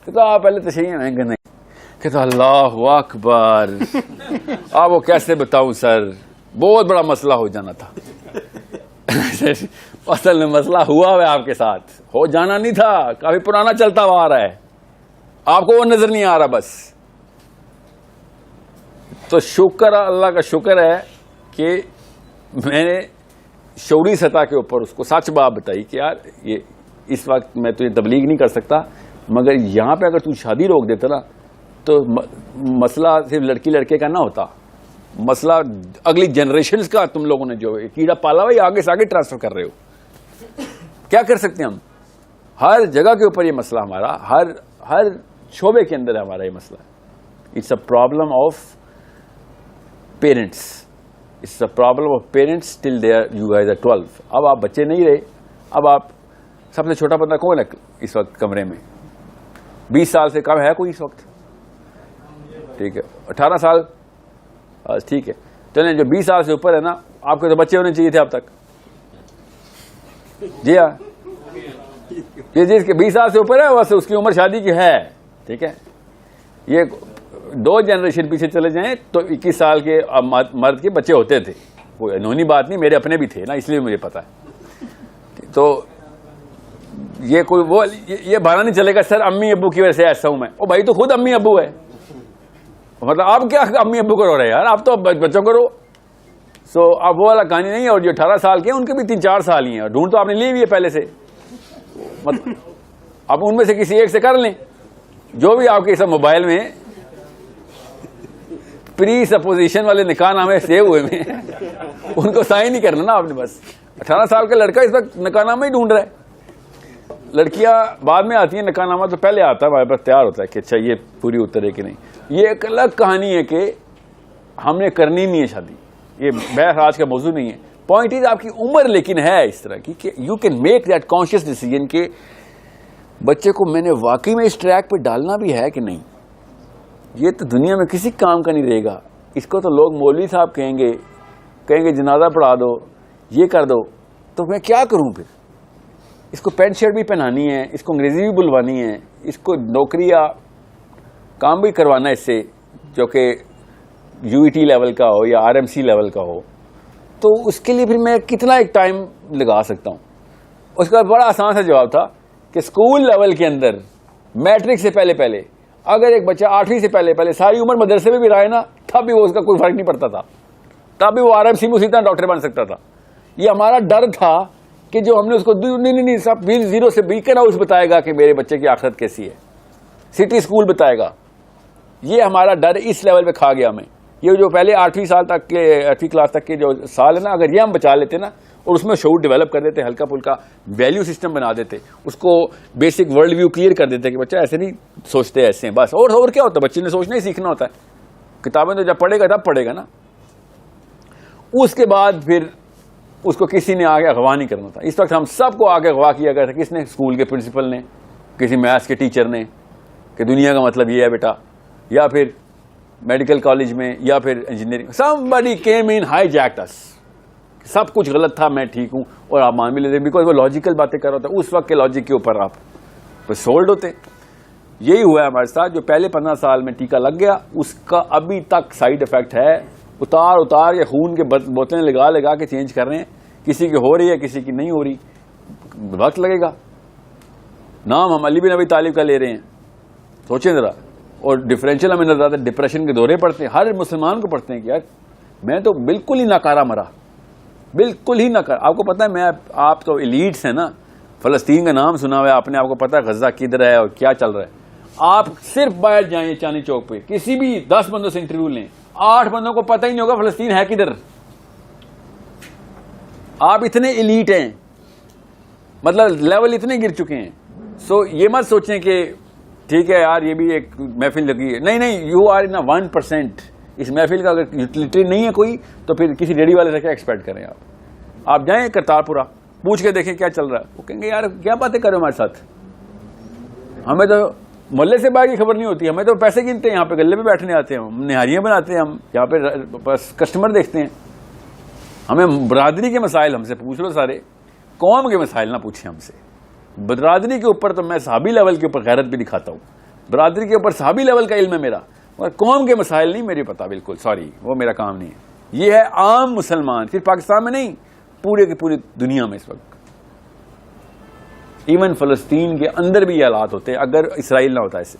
کہتا آپ پہلے تشیع ہیں کہ نہیں؟ کہتا اللہ اکبر, آپ وہ کیسے بتاؤں سر, بہت بڑا مسئلہ ہو جانا تھا. اصل میں مسئلہ ہوا ہے آپ کے ساتھ, ہو جانا نہیں تھا, کافی پرانا چلتا ہوا آ رہا ہے, آپ کو وہ نظر نہیں آ رہا بس. تو شکر, اللہ کا شکر ہے کہ میں نے شعوری سطح کے اوپر اس کو سچ بات بتائی کہ یار یہ اس وقت میں تو یہ تبلیغ نہیں کر سکتا, مگر یہاں پہ اگر تو شادی روک دیتا نا تو مسئلہ صرف لڑکی لڑکے کا نہ ہوتا, مسئلہ اگلی جنریشنز کا. تم لوگوں نے جو کیڑا پالا ہوا یہ آگے سے آگے ٹرانسفر کر رہے ہو. کیا کر سکتے ہیں ہم؟ ہر جگہ کے اوپر یہ مسئلہ ہمارا, ہر شعبے کے اندر ہمارا یہ مسئلہ ہے. It's a problem of parents, it's a problem of parents till they are you guys are 12. اب آپ بچے نہیں رہے, اب آپ سب سے چھوٹا بندہ کون ہے اس وقت کمرے میں؟ 20 سال سے کم ہے کوئی اس وقت؟ ٹھیک ہے, 18 سال, ٹھیک ہے. چلیں جو 20 سال سے اوپر ہے نا, آپ کے تو بچے ہونے چاہیے تھے اب تک. جی ہاں, یہ جس کے 20 سال سے اوپر ہے بس اس کی عمر شادی کی ہے. ٹھیک ہے, یہ 2 جنریشن پیچھے چلے جائیں تو 21 سال کے مرد کے بچے ہوتے تھے. کوئی انہونی بات نہیں, میرے اپنے بھی تھے نا, اس لیے مجھے پتا ہے. تو یہ کوئی وہ یہ بہانا نہیں چلے گا سر امی ابو کی وجہ سے ایسا ہوں میں. او بھائی تو خود امی ابو ہے, مطلب آپ کیا امی ابو کو رو رہے ہیں یار, آپ تو بچوں کو رو. سو اب وہ والا کہانی نہیں ہے. اور جو 18 سال کے ہیں ان کے بھی 3-4 سال ہی ہیں, اور ڈھونڈ تو آپ نے لی ہوئی ہے پہلے سے. اب ان میں سے کسی ایک سے کر لیں, جو بھی آپ کے سب موبائل میں پری سپوزیشن والے نکاح نامے سیو ہوئے میں ان کو سائن نہیں کرنا نا آپ نے. بس 18 سال کا لڑکا اس وقت نکاح نامہ ہی ڈھونڈ رہا ہے. لڑکیاں بعد میں آتی ہیں, نکاح نامہ تو پہلے آتا ہے, ہمارے پاس تیار ہوتا ہے کہ اچھا یہ پوری اترے کہ نہیں. یہ ایک الگ کہانی ہے کہ ہم نے کرنی نہیں ہے شادی, یہ بحث آج کا موضوع نہیں ہے. پوائنٹ از آپ کی عمر لیکن ہے اس طرح کی کہ you can make that conscious decision کہ بچے کو میں نے واقعی میں اس ٹریک پہ ڈالنا بھی ہے کہ نہیں. یہ تو دنیا میں کسی کام کا نہیں رہے گا. اس کو تو لوگ مولوی صاحب کہیں گے جنازہ پڑھا دو, یہ کر دو. تو میں کیا کروں پھر؟ اس کو پینٹ شرٹ بھی پہنانی ہے, اس کو انگریزی بھی بلوانی ہے, اس کو نوکری یا کام بھی کروانا ہے اس سے, جو کہ یو ای ٹی لیول کا ہو یا آر ایم سی لیول کا ہو. تو اس کے لیے پھر میں کتنا ایک ٹائم لگا سکتا ہوں؟ اس کا بڑا آسان سا جواب تھا کہ اسکول لیول کے اندر میٹرک سے پہلے اگر ایک بچہ 8ویں سے پہلے ساری عمر مدرسے میں بھی رہا ہے نا, تب بھی وہ اس کا کوئی فرق نہیں پڑتا تھا, تب بھی وہ آر ایم سی میں اسی طرح ڈاکٹر بن سکتا تھا. یہ ہمارا ڈر تھا کہ جو ہم نے اس کو نہیں سب زیرو سے بیکن ہاؤس بتائے گا کہ میرے بچے کی آخرت کیسی ہے, سٹی اسکول بتائے گا. یہ ہمارا ڈر اس لیول پہ کھا گیا ہمیں. یہ جو پہلے 8ویں کلاس تک کے جو سال ہے نا, اگر یہ ہم بچا لیتے نا اور اس میں شعور ڈیولپ کر دیتے, ہلکا پھلکا ویلیو سسٹم بنا دیتے, اس کو بیسک ورلڈ ویو کلیئر کر دیتے کہ بچہ ایسے نہیں سوچتے, ایسے ہیں بس. اور کیا ہوتا ہے, بچے نے سوچنا ہی سیکھنا ہوتا ہے. کتابیں تو جب پڑھے گا تب پڑھے گا نا. اس کے بعد پھر اس کو کسی نے آگے اغوا نہیں کرنا تھا. اس وقت ہم سب کو آگے اغوا کیا گیا تھا. کس نے؟ اسکول کے پرنسپل نے, کسی میتھس کے ٹیچر نے, کہ دنیا کا مطلب یہ ہے بیٹا, یا پھر میڈیکل کالج میں, یا پھر engineering. somebody came in hijacked us. سب کچھ غلط تھا, میں ٹھیک ہوں, اور آپ مان بھی لیتے بیکاز وہ لاجیکل باتیں کر رہا ہوتا. اس وقت کے لاجک کے اوپر آپ سولڈ ہوتے. یہی ہوا ہے ہمارے ساتھ. جو پہلے 15 سال میں ٹیکہ لگ گیا, اس کا ابھی تک سائڈ افیکٹ ہے. اتار کے خون کے بوتلیں لگا کے چینج کر رہے ہیں. کسی کی ہو رہی ہے, کسی کی نہیں ہو رہی, وقت لگے گا. نام ہم علی بن ابی طالب کا لے رہے ہیں, سوچیں ذرا. اور ڈفرینشیل ہمیں نظر آتا ہے, ڈپریشن کے دورے پڑتے ہیں, ہر مسلمان کو پڑتے ہیں کہ یار میں تو بالکل ہی ناکارہ مرا, بالکل ہی ناکارہ. آپ کو پتا ہے, آپ تو ایلیٹس ہیں نا, فلسطین کا نام سنا ہوا ہے آپ نے, آپ کو پتا ہے غزہ کدھر ہے اور کیا چل رہا ہے. آپ صرف باہر جائیں چاندنی چوک پہ, کسی بھی 10 بندوں سے انٹرویو لیں, 8 بندوں کو پتہ ہی نہیں ہوگا فلسطین ہے کدھر. آپ اتنے ایلیٹ ہیں, مطلب لیول اتنے گر چکے ہیں. سو یہ مت سوچیں کہ ٹھیک ہے یار یہ بھی ایک محفل لگی ہے. نہیں, یو آر ان 1%. اس محفل کا اگر یوٹیلیٹی نہیں ہے کوئی, تو پھر کسی ریڈی والے سے کیا ایکسپیکٹ کریں آپ جائیں کرتارپورہ, پوچھ کے دیکھیں کیا چل رہا ہے. وہ کہیں گے یار کیا باتیں کرو ہمارے ساتھ, ہمیں تو محلے سے باہر کی خبر نہیں ہوتی, ہمیں تو پیسے گنتے ہیں, یہاں پہ گلے پہ بیٹھنے آتے ہیں, ہم نہاریاں بناتے ہیں, ہم یہاں پہ بس کسٹمر دیکھتے ہیں. ہمیں برادری کے مسائل ہم سے پوچھ لو سارے, قوم کے مسائل نہ پوچھیں ہم سے. برادری کے اوپر تو میں صحابی لیول کے اوپر غیرت بھی دکھاتا ہوں, برادری کے اوپر صحابی لیول کا علم ہے میرا, اور قوم کے مسائل نہیں میری پتا, بالکل سوری, وہ میرا کام نہیں ہے. یہ ہے عام مسلمان, صرف پاکستان میں نہیں, پورے کی پوری دنیا میں اس وقت. ایون فلسطین کے اندر بھی یہ حالات ہوتے ہیں اگر اسرائیل نہ ہوتا ایسے.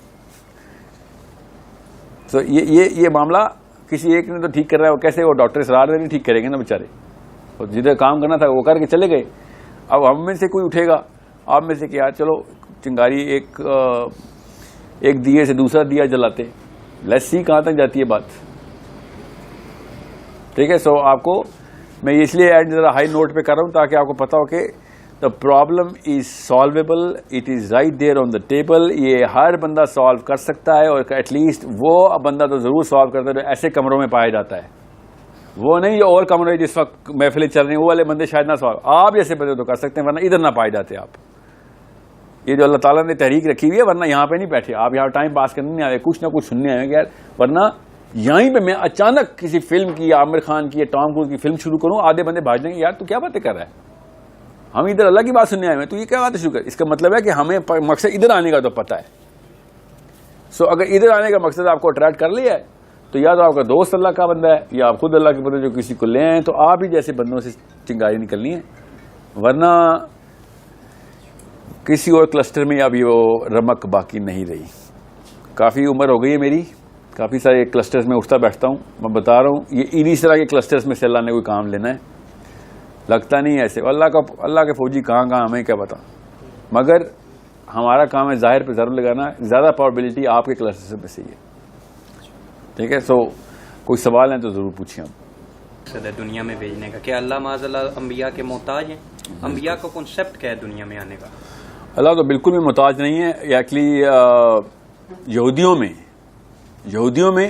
تو یہ معاملہ کسی ایک نے تو ٹھیک کر رہا ہے, وہ کیسے, وہ ڈاکٹر اسرار نہیں ٹھیک کریں گے نا بیچارے, اور جدھر کام کرنا تھا وہ کر کے چلے گئے. اب ہم میں سے کوئی اٹھے گا, آپ میں سے کہ یار چلو چنگاری ایک دیے سے دوسرا دیا جلاتے, لیٹس سی کہاں تک جاتی ہے بات. ٹھیک ہے. سو آپ کو میں اس لیے ایڈ ذرا ہائی نوٹ پہ کر رہا ہوں تاکہ آپ کو پتا ہو کہ the problem is solvable, it is right there on the table. یہ ہر بندہ سالو کر سکتا ہے, اور ایٹ لیسٹ وہ بندہ تو ضرور سالو کرتا ہے جو ایسے کمروں میں پایا جاتا ہے. وہ نہیں جو اور کمرے جس وقت محفلیں چل رہی ہیں وہ والے بندے شاید نہ سالو, آپ جیسے بندے تو کر سکتے ہیں, ورنہ ادھر نہ پائے جاتے آپ. یہ جو اللہ تعالیٰ نے تحریک رکھی ہوئی ہے, ورنہ یہاں پہ نہیں بیٹھے آپ, یہاں ٹائم پاس کرنے نہیں آئے, کچھ نہ کچھ سننے آئے گے. ورنہ یہیں پہ میں اچانک کسی فلم کی, عامر خان کی یا ٹام کروز کی فلم شروع کروں, آدھے بندے بھاگ جائیں گے, یار تو کیا باتیں کر رہا ہے, ہم ادھر اللہ کی بات سننے آئے ہیں, تو یہ کیا بات شروع کر. اس کا مطلب ہے کہ ہمیں مقصد ادھر آنے کا تو پتہ ہے. سو اگر ادھر آنے کا مقصد آپ کو اٹریکٹ کر لیا ہے, تو یا تو آپ کا دوست اللہ کا بندہ ہے, یا آپ خود اللہ کے بندے جو کسی کو لے آئے, تو آپ ہی جیسے بندوں سے چنگاری نکلنی ہے. ورنہ کسی اور کلسٹر میں ابھی وہ رمق باقی نہیں رہی. کافی عمر ہو گئی ہے میری, کافی سارے کلسٹرز میں اٹھتا بیٹھتا ہوں. میں بتا رہا ہوں یہ انہی طرح کے کلسٹرز میں سے اللہ نے کوئی کام لینا ہے, لگتا نہیں ہے ایسے. اللہ کے فوجی کہاں ہمیں کیا پتا, مگر ہمارا کام ہے ظاہر پہ ضرور لگانا. زیادہ پرابیلٹی آپ کے کلسٹر میں سے ہی ہے. ٹھیک ہے. سو کوئی سوال ہیں تو ضرور پوچھیں. دنیا میں بھیجنے کا کیا اللہ معاذ اللہ انبیاء کے محتاج ہیں؟ انبیاء کا کنسپٹ کیا ہے دنیا میں آنے کا؟ اللہ تو بالکل بھی محتاج نہیں ہے. ایکچولی یہودیوں میں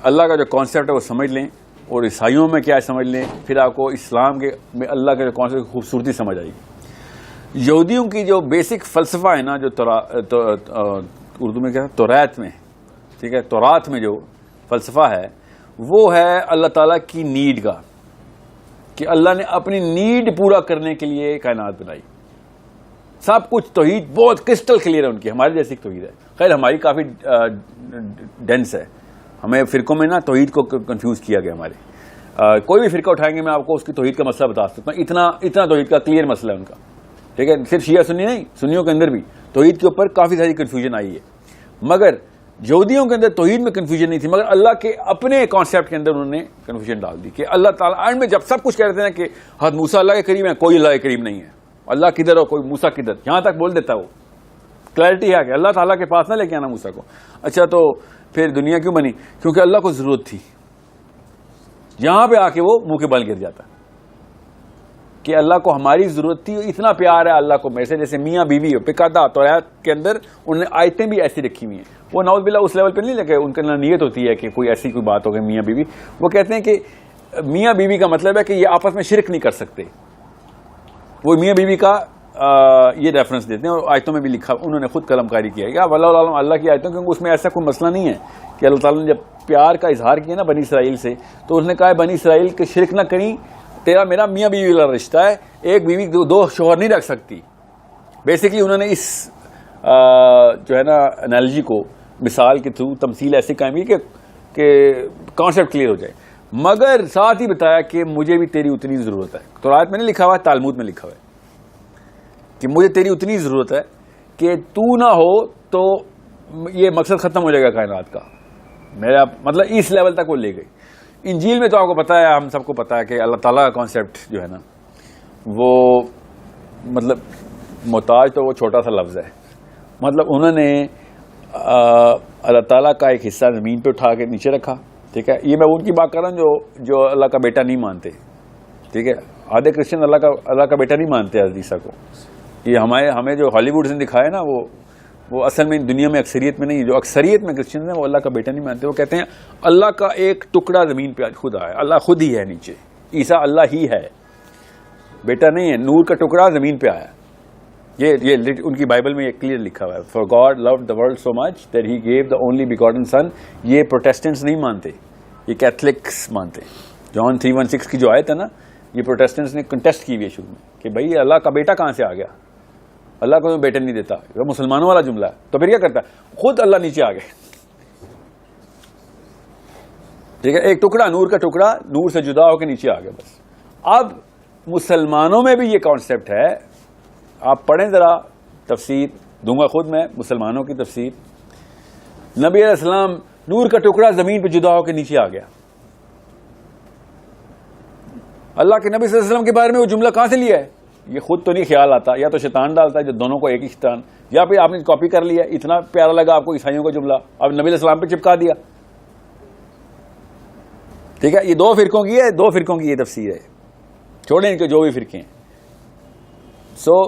اللہ کا جو کانسیپٹ ہے وہ سمجھ لیں, اور عیسائیوں میں کیا ہے سمجھ لیں, پھر آپ کو اسلام کے میں اللہ کا جو کانسیپٹ کی خوبصورتی سمجھ آئے گی. یہودیوں کی جو بیسک فلسفہ ہے نا, جو اردو میں کیا ہے توریت میں, ٹھیک ہے. تورات میں جو فلسفہ ہے وہ ہے اللہ تعالیٰ کی نیڈ کا, کہ اللہ نے اپنی نیڈ پورا کرنے کے لیے کائنات بنائی. سب کچھ توحید بہت کرسٹل کلیئر ہے ان کی, ہماری جیسی توحید ہے. خیر ہماری کافی ڈینس ہے, ہمیں فرقوں میں نا توحید کو کنفیوز کیا گیا. ہمارے کوئی بھی فرقہ اٹھائیں گے میں آپ کو اس کی توحید کا مسئلہ بتا سکتا ہوں, اتنا توحید کا کلیئر مسئلہ ہے ان کا. ٹھیک ہے, صرف شیعہ سنی نہیں, سنیوں کے اندر بھی توحید کے اوپر کافی ساری کنفیوژن آئی ہے. مگر یہودیوں کے اندر توحید میں کنفیوژن نہیں تھی, مگر اللہ کے اپنے کانسیپٹ کے اندر انہوں نے کنفیوژن ڈال دی کہ اللہ تعالیٰ اینڈ میں جب سب کچھ کہہ رہے ہیں کہ حضرت موسیٰ اللہ کے قریب ہے, کوئی اللہ کے قریب نہیں ہے. اللہ کدھر ہو, کوئی موسیٰ کدھر, یہاں تک بول دیتا ہے. وہ کلیئرٹی ہے کہ اللہ تعالیٰ کے پاس نہ لے کے آنا موسیٰ کو. اچھا تو پھر دنیا کیوں بنی؟ کیونکہ اللہ کو ضرورت تھی. یہاں پہ آ کے وہ منہ کے بل گر جاتا کہ اللہ کو ہماری ضرورت تھی. اتنا پیار ہے اللہ کو میرے سے, جیسے میاں بیوی ہو. پکاتا توریت کے اندر انہوں نے آیتیں بھی ایسی رکھی ہوئی ہیں. وہ نعوذ باللہ اس لیول پہ نہیں لگے, ان کا نیت ہوتی ہے کہ کوئی ایسی کوئی بات ہو گئی میاں بیوی. وہ کہتے ہیں کہ میاں بیوی کا مطلب ہے کہ یہ آپس میں شرک نہیں کر سکتے. وہ میاں بیوی کا یہ ریفرنس دیتے ہیں, اور آیتوں میں بھی لکھا, انہوں نے خود قلم کاری کیا ہے واللہ عالم اللہ کی آیتوں, کیونکہ اس میں ایسا کوئی مسئلہ نہیں ہے کہ اللہ تعالیٰ نے جب پیار کا اظہار کیا نا بنی اسرائیل سے, تو اس نے کہا بنی اسرائیل کے شرک نہ کریں, تیرا میرا میاں بیوی والا رشتہ ہے, ایک بیوی دو شوہر نہیں رکھ سکتی. بیسکلی انہوں نے اس جو ہے نا انالوجی کو مثال کے تھرو تمثیل ایسے قائم کی کہ کانسیپٹ کلیئر ہو جائے. مگر ساتھ ہی بتایا کہ مجھے بھی تیری اتنی ضرورت ہے. تو آیت میں نہیں لکھا ہوا ہے, تالمود میں لکھا ہوا ہے کہ مجھے تیری اتنی ضرورت ہے کہ تو نہ ہو تو یہ مقصد ختم ہو جائے گا کائنات کا. میرا مطلب اس لیول تک وہ لے گئی. انجیل میں تو آپ کو پتا ہے, ہم سب کو پتا ہے کہ اللہ تعالیٰ کا کانسیپٹ جو ہے نا وہ مطلب محتاج تو وہ چھوٹا سا لفظ ہے. مطلب انہوں نے اللہ تعالیٰ کا ایک حصہ زمین پہ اٹھا کے نیچے رکھا. ٹھیک ہے, یہ میں ان کی بات کر رہا ہوں جو اللہ کا بیٹا نہیں مانتے. ٹھیک ہے, آدھے کرسچن اللہ کا بیٹا نہیں مانتے حضرت عیسیٰ کو. یہ ہمیں جو ہالی ووڈ نے دکھایا نا وہ اصل میں دنیا میں اکثریت میں نہیں, جو اکثریت میں کرسچن ہیں وہ اللہ کا بیٹا نہیں مانتے. وہ کہتے ہیں اللہ کا ایک ٹکڑا زمین پہ خود آیا, اللہ خود ہی ہے نیچے, عیسیٰ اللہ ہی ہے, بیٹا نہیں ہے, نور کا ٹکڑا زمین پہ آیا. یہ ان کی بائبل میں یہ کلیئر لکھا ہوا ہے, for God loved the world so much that he gave the only begotten son. یہ پروٹیسٹنٹس نہیں مانتے, یہ کیتھلکس مانتے. جان 3:16 کی جو آیت ہے نا, یہ پروٹیسٹنٹس نے کنٹیسٹ کی ہوئی ہے شروع میں کہ بھائی اللہ کا بیٹا کہاں سے آ گیا, اللہ کو بیٹا نہیں دیتا. وہ مسلمانوں والا جملہ ہے. تو پھر کیا کرتا ہے, خود اللہ نیچے آ گئے. ٹھیک ہے, ایک ٹکڑا, نور کا ٹکڑا نور سے جدا ہو کے نیچے آ گیا بس. اب مسلمانوں میں بھی یہ کانسیپٹ ہے, آپ پڑھیں ذرا تفسیر دوں گا خود میں, مسلمانوں کی تفسیر. نبی علیہ السلام نور کا ٹکڑا زمین پہ جدا ہو کے نیچے آ گیا. اللہ کے نبی صلی اللہ علیہ وسلم کے بارے میں وہ جملہ کہاں سے لیا ہے؟ یہ خود تو نہیں خیال آتا, یا تو شیطان ڈالتا ہے جو دونوں کو ایک ہی شیطان, یا پھر آپ نے کاپی کر لیا, اتنا پیارا لگا آپ کو عیسائیوں کا جملہ, آپ نبی علیہ السلام پہ چپکا دیا. ٹھیک ہے, یہ دو فرقوں کی یہ تفسیر ہے, چھوڑیں ان کے جو بھی فرقے ہیں. سو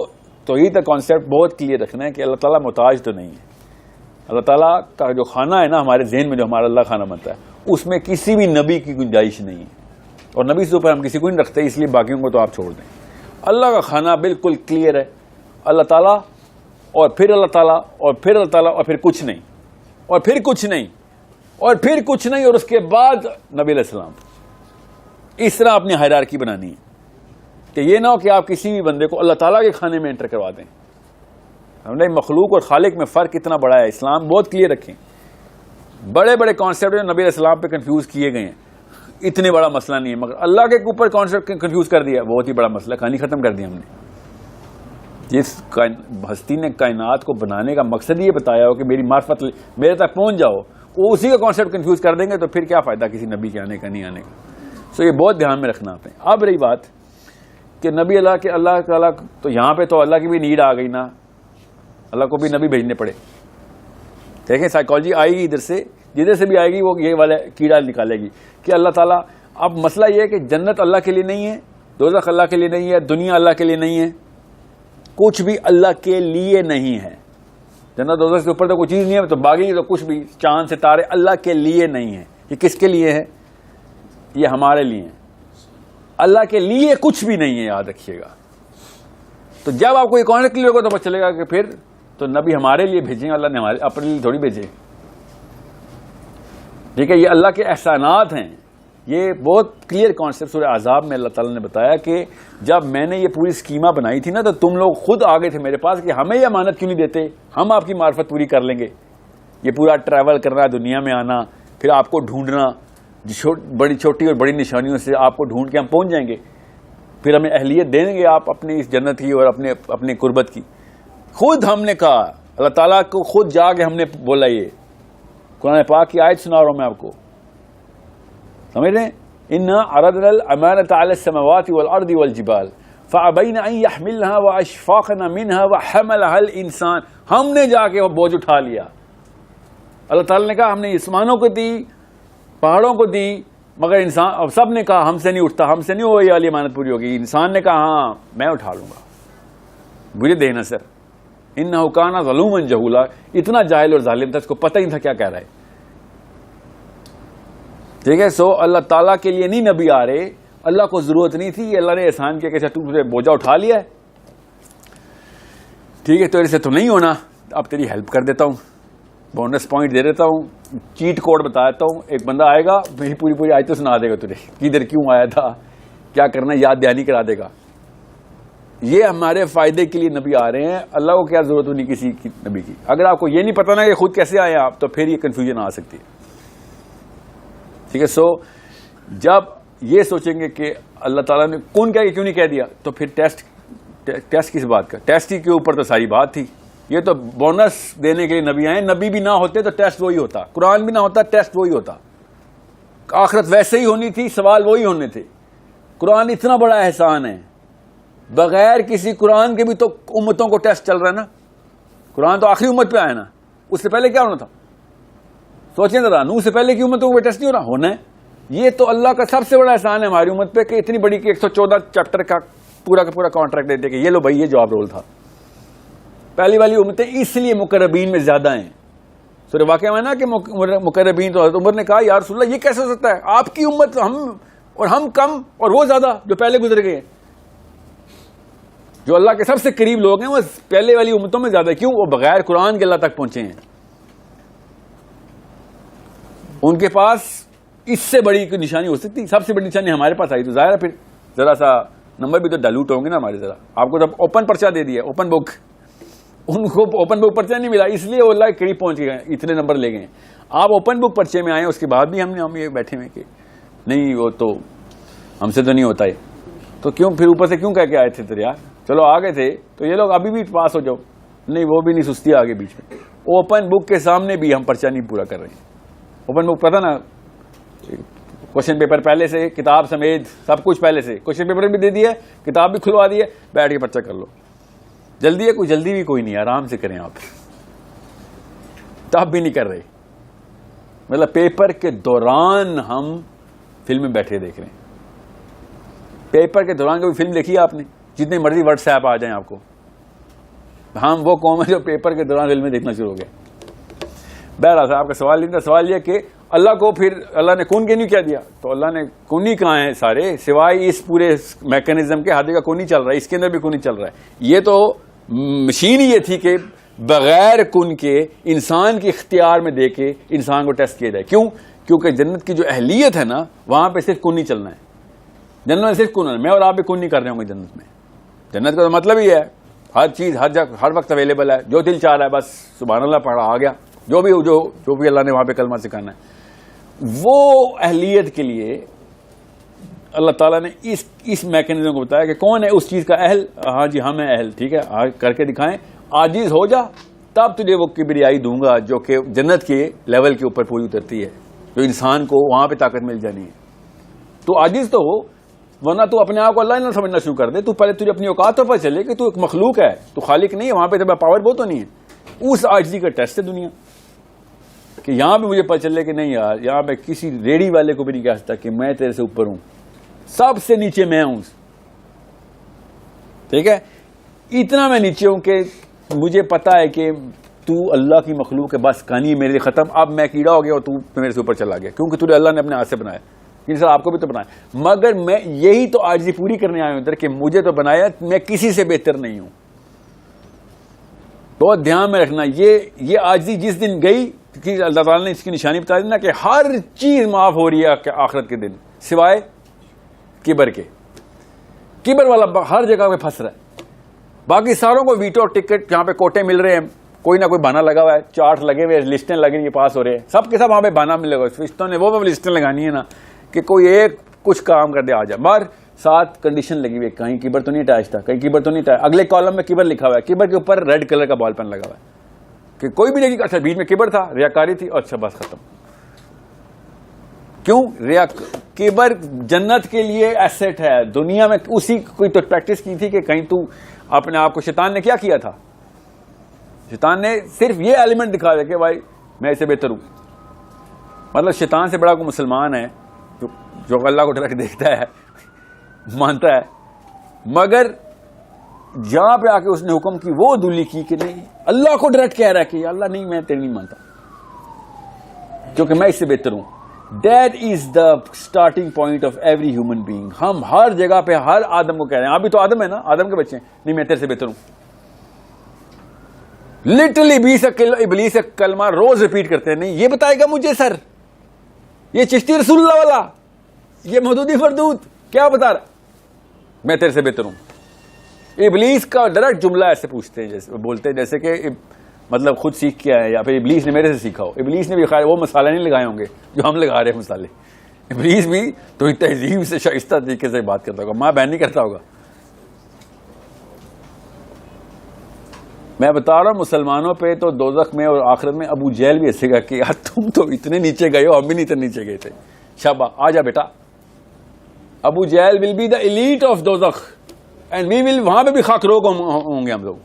توحید کا کانسیپٹ بہت کلیئر رکھنا ہے کہ اللہ تعالیٰ محتاج تو نہیں ہے. اللہ تعالیٰ کا جو کھانا ہے نا ہمارے ذہن میں, جو ہمارا اللہ کھانا بنتا ہے, اس میں کسی بھی نبی کی گنجائش نہیں ہے, اور نبی سے اوپر ہم کسی کو نہیں رکھتے, اس لیے باقیوں کو تو آپ چھوڑ دیں. اللہ کا کھانا بالکل کلیئر ہے, اللہ تعالیٰ اور پھر اللہ تعالیٰ اور پھر اللہ تعالیٰ اور پھر کچھ نہیں اور پھر کچھ نہیں اور پھر کچھ نہیں, اور اس کے بعد نبی علیہ السلام. اس طرح اپنی ہائرارکی بنانی ہے کہ یہ نہ ہو کہ آپ کسی بھی بندے کو اللہ تعالیٰ کے کھانے میں انٹر کروا دیں. ہم نے مخلوق اور خالق میں فرق اتنا بڑا ہے, اسلام بہت کلیئر رکھیں. بڑے بڑے کانسیپٹ جو نبی علیہ السلام پہ کنفیوز کیے گئے ہیں, اتنے بڑا مسئلہ نہیں ہے, مگر اللہ کے اوپر کانسیپٹ کنفیوز کر دیا, بہت ہی بڑا مسئلہ, کہانی ختم کر دی ہم نے. جس ہستی نے کائنات کو بنانے کا مقصد یہ بتایا ہو کہ میری معرفت میرے تک پہنچ جاؤ, وہ اسی کا کانسیپٹ کنفیوز کر دیں گے تو پھر کیا فائدہ کسی نبی کے آنے کا نہیں آنے کا. سو یہ بہت دھیان میں رکھنا آپ نے. اب رہی بات کہ نبی اللہ تعالیٰ, تو یہاں پہ تو اللہ کی بھی نیڈ آ گئی نا, اللہ کو بھی نبی بھیجنے پڑے. دیکھیں سائیکالوجی آئے گی ادھر سے, جدھر سے بھی آئے گی وہ یہ والا کیڑا نکالے گی کہ اللہ تعالیٰ. اب مسئلہ یہ ہے کہ جنت اللہ کے لیے نہیں ہے, دوزخ اللہ کے لیے نہیں ہے, دنیا اللہ کے لیے نہیں ہے, کچھ بھی اللہ کے لیے نہیں ہے. جنت دوزخ سے اوپر تو کوئی چیز نہیں ہے, تو باقی تو کچھ بھی چاند ستارے اللہ کے لیے نہیں ہے. یہ کس کے لیے ہے؟ یہ ہمارے لیے ہے. اللہ کے لیے کچھ بھی نہیں ہے, یاد رکھیے گا. تو جب آپ کو یہ کانسیپٹ کلیئر ہوگا تو پتہ چلے گا کہ پھر تو نبی ہمارے لیے بھیجیں, اللہ نے ہمارے اپنے لیے تھوڑی بھیجے. ٹھیک ہے, یہ اللہ کے احسانات ہیں. یہ بہت کلیئر کانسیپٹ سورہ احزاب میں اللہ تعالیٰ نے بتایا کہ جب میں نے یہ پوری اسکیما بنائی تھی نا, تو تم لوگ خود آگے تھے میرے پاس کہ ہمیں یہ امانت کیوں نہیں دیتے, ہم آپ کی معرفت پوری کر لیں گے. یہ پورا ٹریول کرنا, دنیا میں آنا, پھر آپ کو ڈھونڈنا, بڑی چھوٹی اور بڑی نشانیوں سے آپ کو ڈھونڈ کے ہم پہنچ جائیں گے, پھر ہمیں اہلیت دیں گے آپ اپنی اس جنت کی اور اپنی قربت کی. خود ہم نے کہا, اللہ تعالیٰ کو خود جا کے ہم نے بولا. یہ قرآن پاک کی آیت سنا رہا ہوں میں آپ کو, سمجھ رہے ہیں؟ انا عرضنا الامانة على السماوات والارض والجبال فابین ان يحملنها واشفقن منها وحملها الانسان. ہم نے جا کے وہ بوجھ اٹھا لیا. اللہ تعالیٰ نے کہا ہم نے آسمانوں کو دی, پہاڑوں کو دی, مگر انسان, اب سب نے کہا ہم سے نہیں اٹھتا, ہم سے نہیں وہ یہ والی امانت پوری ہوگی. انسان نے کہا ہاں میں اٹھا لوں گا, مجھے دینا سر. انہ کان ظلوما جہولا, اتنا جاہل اور ظالم تھا, اس کو پتہ ہی تھا کیا کہہ رہا ہے. ٹھیک ہے, سو اللہ تعالیٰ کے لیے نہیں نبی آ رہے, اللہ کو ضرورت نہیں تھی, اللہ نے احسان کیا کہ تو بوجھا اٹھا لیا ہے. ٹھیک ہے, تو تو نہیں ہونا, اب تیری ہیلپ کر دیتا ہوں, بونس پوائنٹ دے دیتا ہوں, چیٹ کوڈ بتا دیتا ہوں. ایک بندہ آئے گا, میری پوری آیتیں سنا دے گا تجھے, کدھر کیوں آیا تھا, کیا کرنا, یاد دہانی کرا دے گا. یہ ہمارے فائدے کے لیے نبی آ رہے ہیں, اللہ کو کیا ضرورت ہونی کسی کی نبی کی. اگر آپ کو یہ نہیں پتا نا کہ خود کیسے آئے آپ, تو پھر یہ کنفیوژن آ سکتی ہے. ٹھیک ہے, سو جب یہ سوچیں گے کہ اللہ تعالیٰ نے کون کہہ کے کیوں نہیں کہہ دیا, تو پھر ٹیسٹ کس بات کا, ٹیسٹ ہی کے اوپر تو ساری بات تھی. یہ تو بونس دینے کے لیے نبی آئے. نبی بھی نہ ہوتے تو ٹیسٹ وہی ہوتا, قرآن بھی نہ ہوتا ٹیسٹ وہی ہوتا, آخرت ویسے ہی ہونی تھی, سوال وہی ہونے تھے. قرآن اتنا بڑا احسان ہے, بغیر کسی قرآن کے بھی تو امتوں کو ٹیسٹ چل رہا ہے نا. قرآن تو آخری امت پہ آیا نا, اس سے پہلے کیا ہونا تھا, سوچیں ذرا, نوح سے پہلے کی امتوں کو ٹیسٹ نہیں ہو رہا, ہونا ہے. یہ تو اللہ کا سب سے بڑا احسان ہے ہماری امت پہ کہ اتنی بڑی کہ 114 چیپٹر کا پورا کانٹریکٹ دے دے کہ یہ لو بھائی, یہ جواب رول تھا. پہلی والی امتیں اس لیے مقربین میں زیادہ ہیں. سورہ واقعہ میں نا کہ مقربین, تو حضرت عمر نے کہا یا رسول اللہ یہ کیسے ہو سکتا ہے, آپ کی امت ہم کم اور وہ زیادہ جو پہلے گزر گئے. جو اللہ کے سب سے قریب لوگ ہیں وہ پہلے والی امتوں میں زیادہ. کیوں, وہ بغیر قرآن کے اللہ تک پہنچے ہیں. ان کے پاس اس سے بڑی کوئی نشانی ہو سکتی, سب سے بڑی نشانی ہمارے پاس آئی, تو ظاہر ہے پھر ذرا سا نمبر بھی تو ڈائلوٹ ہوں گے نا ہمارے. ذرا آپ کو جب اوپن پرچہ دے دیا, اوپن بک, ان کو اوپن بک پرچہ نہیں ملا, اس لیے وہ اللہ کے قریب پہنچ گئے, اتنے نمبر لے گئے. آپ اوپن بک پرچے میں آئے, اس کے بعد بھی ہم یہ بیٹھے ہوئے کہ نہیں وہ تو ہم سے تو نہیں ہوتا ہے, تو کیوں پھر اوپر سے کیوں کہہ کے آئے تھے تیرے یار, چلو آ گئے تھے تو یہ لوگ ابھی بھی پاس ہو جاؤ. نہیں, وہ بھی نہیں, سستی آگے بیچ میں. اوپن بک کے سامنے بھی ہم پرچہ نہیں پورا کر رہے ہیں. اوپن بک پتہ نا, کوشچن پیپر پہلے سے, کتاب سمیت سب کچھ پہلے سے, کوشچن پیپر بھی دے دیا, کتاب بھی کھلوا دی ہے, بیٹھ کے پرچہ کر لو. جلدی ہے, کوئی جلدی بھی کوئی نہیں, آرام سے کریں آپ. تب بھی نہیں کر رہے, مطلب پیپر کے دوران ہم فلم میں بیٹھے دیکھ رہے ہیں. پیپر کے دوران کبھی فلم دیکھی ہے آپ نے, جتنے مرضی واٹس ایپ آ جائیں آپ کو. ہم وہ قوم ہے جو پیپر کے دوران فلمیں دیکھنا شروع ہو گئے. بہرحال آپ کا سوال نہیں تھا, سوال یہ کہ اللہ کو پھر اللہ نے کون کے نہیں کیا دیا, تو اللہ نے کونی کہاں ہیں سارے, سوائے اس پورے میکانزم کے ہاتھ کا کون نہیں چل رہا ہے, اس کے اندر بھی کون نہیں چل رہا ہے. یہ تو مشین ہی یہ تھی کہ بغیر کن کے انسان کے اختیار میں دے کے انسان کو ٹیسٹ کیا جائے. کیوں, کیونکہ جنت کی جو اہلیت ہے نا, وہاں پہ صرف کن نہیں چلنا ہے. جنت میں صرف کن ہے, میں اور آپ بھی کن نہیں کر رہے ہوں گے جنت میں. جنت کا تو مطلب ہی ہے ہر چیز ہر جگہ ہر وقت اویلیبل ہے, جو دل چاہ رہا ہے بس سبحان اللہ پڑھا آ گیا, جو بھی اللہ نے وہاں پہ کلمہ سکھانا ہے. وہ اہلیت کے لیے اللہ تعالیٰ نے اس میکینزم کو بتایا کہ کون ہے اس چیز کا اہل. ہاں جی ہم ہیں اہل, ٹھیک ہے کر کے دکھائیں, عاجز ہو جا تب تجھے وہ کبریائی دوں گا جو کہ جنت کے لیول کے اوپر پوری اترتی ہے, جو انسان کو وہاں پہ طاقت مل جانی ہے. تو عاجز تو ہو, ورنہ تو اپنے آپ کو اللہ نہ سمجھنا شروع کر دے. تو پہلے تجھے اپنی اوقات پر پتہ چلے کہ تو ایک مخلوق ہے, تو خالق نہیں ہے. وہاں پہ جب پاور وہ تو نہیں ہے. اس عاجزی کا ٹیسٹ ہے دنیا, کہ یہاں پہ مجھے پتہ چلے کہ نہیں یار, یہاں پہ کسی ریڑھی والے کو بھی نہیں کہہ سکتا کہ میں تیرے سے اوپر ہوں, سب سے نیچے میں ہوں. ٹھیک ہے, اتنا میں نیچے ہوں کہ مجھے پتا ہے کہ تو اللہ کی مخلوق ہے, بس کہانی میرے لیے ختم. اب میں کیڑا ہو گیا اور تو میرے سے اوپر چلا گیا, کیونکہ تجھے اللہ نے اپنے ہاتھ سے بنایا. سر آپ کو بھی تو بنایا, مگر میں یہی تو عاجزی پوری کرنے آیا ہوں ادھر کہ مجھے تو بنایا, میں کسی سے بہتر نہیں ہوں. بہت دھیان میں رکھنا, یہ عاجزی جس دن گئی کیونکہ اللہ تعالیٰ نے اس کی نشانی بتا دی نا کہ ہر چیز معاف ہو رہی ہے آخرت کے دن سوائے کبر کے. کبر والا ہر جگہ پہ پھنس رہا ہے. باقی ساروں کو ویٹو ٹکٹ جہاں پہ کوٹے مل رہے ہیں, کوئی نہ کوئی بہانہ لگا ہوا ہے, چارٹ لگے ہوئے, لسٹیں لگی ہوئی پاس ہو رہے ہیں, سب کے سب وہاں پہ بہانہ ملے گا. فرشتوں نے وہ لسٹیں لگانی ہے نا کہ کوئی ایک کچھ کام کر دے آ جائے. مگر ساتھ کنڈیشن لگی ہوئی ہے, کہیں کیبر تو نہیں اٹیچ تھا, کہیں کیبر تو نہیں اٹیچ. اگلے کالم میں کیبر لکھا ہوا ہے, کیبر کے اوپر ریڈ کلر کا بال پین لگا ہوا ہے کہ کوئی بھی دیکھے اچھا بیچ میں کیبر تھا, ریاکاری تھی, اچھا بس ختم. کیوں؟ کیبر جنت کے لیے ایسٹ ہے. دنیا میں اسی کوئی تو پریکٹس کی تھی کہ کہیں تو اپنے آپ کو, شیطان نے کیا تھا؟ شیطان نے صرف یہ ایلیمنٹ دکھا دیا کہ بھائی میں اسے بہتر ہوں. مطلب شیطان سے بڑا کوئی مسلمان ہے جو اللہ کو ڈائریکٹ دیکھتا ہے, مانتا ہے, مگر جہاں پہ آ کے اس نے حکم کی وہ دولی کی کہ نہیں, اللہ کو ڈائریکٹ کہہ رہا ہے کہ اللہ نہیں, میں تیرے نہیں مانتا کیونکہ میں اس سے بہتر ہوں. That is the starting point of every human being. ہم ہر جگہ پہ ہر آدم کو کہہ رہے ہیں, ابھی تو آدم ہے نا, آدم کے بچے ہیں, نہیں میں تیرے سے بہتر ہوں. لٹرلی 20 ابلیس کلمہ روز ریپیٹ کرتے ہیں, نہیں یہ بتائے گا مجھے سر, یہ چشتی رسول اللہ والا, یہ محدودی فردود کیا بتا رہا, میں تیرے سے بہتر ہوں. ابلیس کا ڈائریکٹ جملہ ایسے پوچھتے ہیں, جیسے بولتے ہیں جیسے کہ مطلب خود سیکھ کے آئے یا پھر ابلیس نے میرے سے سیکھا ہو. ابلیس نے بھی خیر وہ مسالے نہیں لگائے ہوں گے جو ہم لگا رہے ہیں مسالے. ابلیس بھی تو تہذیب سے شائستہ طریقے سے بات کرتا ہوگا, ماں بہن نہیں کرتا ہوگا. میں بتا رہا ہوں مسلمانوں پہ تو دوزخ میں اور آخرت میں ابو جہل بھی ہنسے گا کہ یار تم تو اتنے نیچے گئے ہو, ہم بھی نہیں اتنے نیچے گئے تھے. شابا آ جا بیٹا. Abu Jahl will be the elite of دوزخ اینڈ وی ول, وہاں پہ بھی خاک روگ ہوں گے ہم لوگ,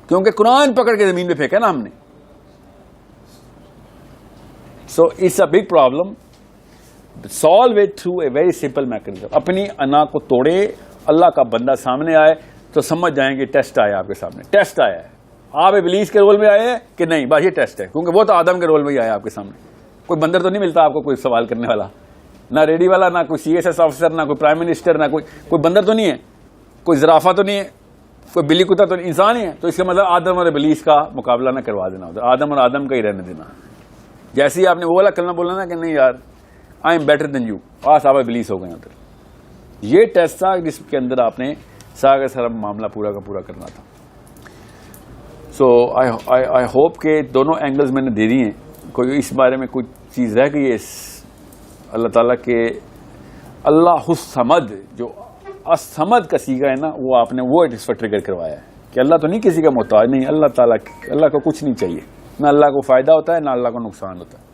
کیونکہ قرآن پکڑ کے زمین پہ پھینکا نا ہم نے. So it's a big problem. Solve it through a very simple mechanism. اپنی انا کو توڑے, اللہ کا بندہ سامنے آئے تو سمجھ جائیں گے ٹیسٹ آیا آپ کے سامنے, ٹیسٹ آیا ہے. آپ ابلیس کے رول میں آئے ہیں کہ نہیں, بس یہ ٹیسٹ ہے, کیونکہ وہ تو آدم کے رول میں ہی آیا آپ کے سامنے. کوئی بندر تو نہیں ملتا آپ کو کوئی سوال کرنے والا, نہ ریڈی والا, نہ کوئی سی ایس ایس آفیسر, نہ کوئی پرائم منسٹر, نہ کوئی بندر تو نہیں ہے, کوئی زرافہ تو نہیں ہے, کوئی بلی کتا تو انسان ہی ہے. تو اس کا مطلب آدم اور ابلیس کا مقابلہ نہ کروا دینا ہوتا, آدم اور آدم کا ہی رہنے دینا. جیسے ہی آپ نے وہ والا کلمہ بولا نا کہ نہیں یار I am better than you, آج آپ ابلیس ہو گئے ادھر. یہ ٹیسٹ تھا جس کے اندر آپ نے سارا سارا معاملہ پورا کا پورا کرنا تھا. سو آئی ہوپ کہ دونوں اینگلز میں نے دے دی ہیں. کوئی اس بارے میں کوئی چیز رہ گئی ہے اللہ تعالیٰ کے اللہ الصمد, جو الصمد کا سیگا ہے نا, وہ آپ نے وہ اس پر ٹریگر کروایا ہے کہ اللہ تو نہیں کسی کا محتاج, نہیں اللہ تعالیٰ, اللہ کو کچھ نہیں چاہیے, نہ اللہ کو فائدہ ہوتا ہے نہ اللہ کو نقصان ہوتا ہے.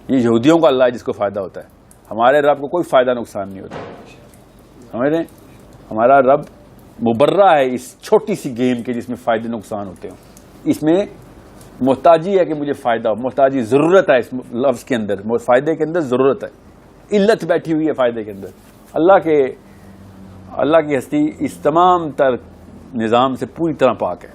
یہ یہودیوں کا اللہ ہے جس کو فائدہ ہوتا ہے, ہمارے رب کو کوئی فائدہ نقصان نہیں ہوتا. ہمارا رب مبرہ ہے اس چھوٹی سی گیم کے جس میں فائدے نقصان ہوتے ہوں. اس میں محتاجی ہے کہ مجھے فائدہ ہو, محتاجی ضرورت ہے اس لفظ کے اندر, فائدے کے اندر ضرورت ہے, علت بیٹھی ہوئی ہے فائدے کے اندر. اللہ کی ہستی اس تمام تر نظام سے پوری طرح پاک ہے.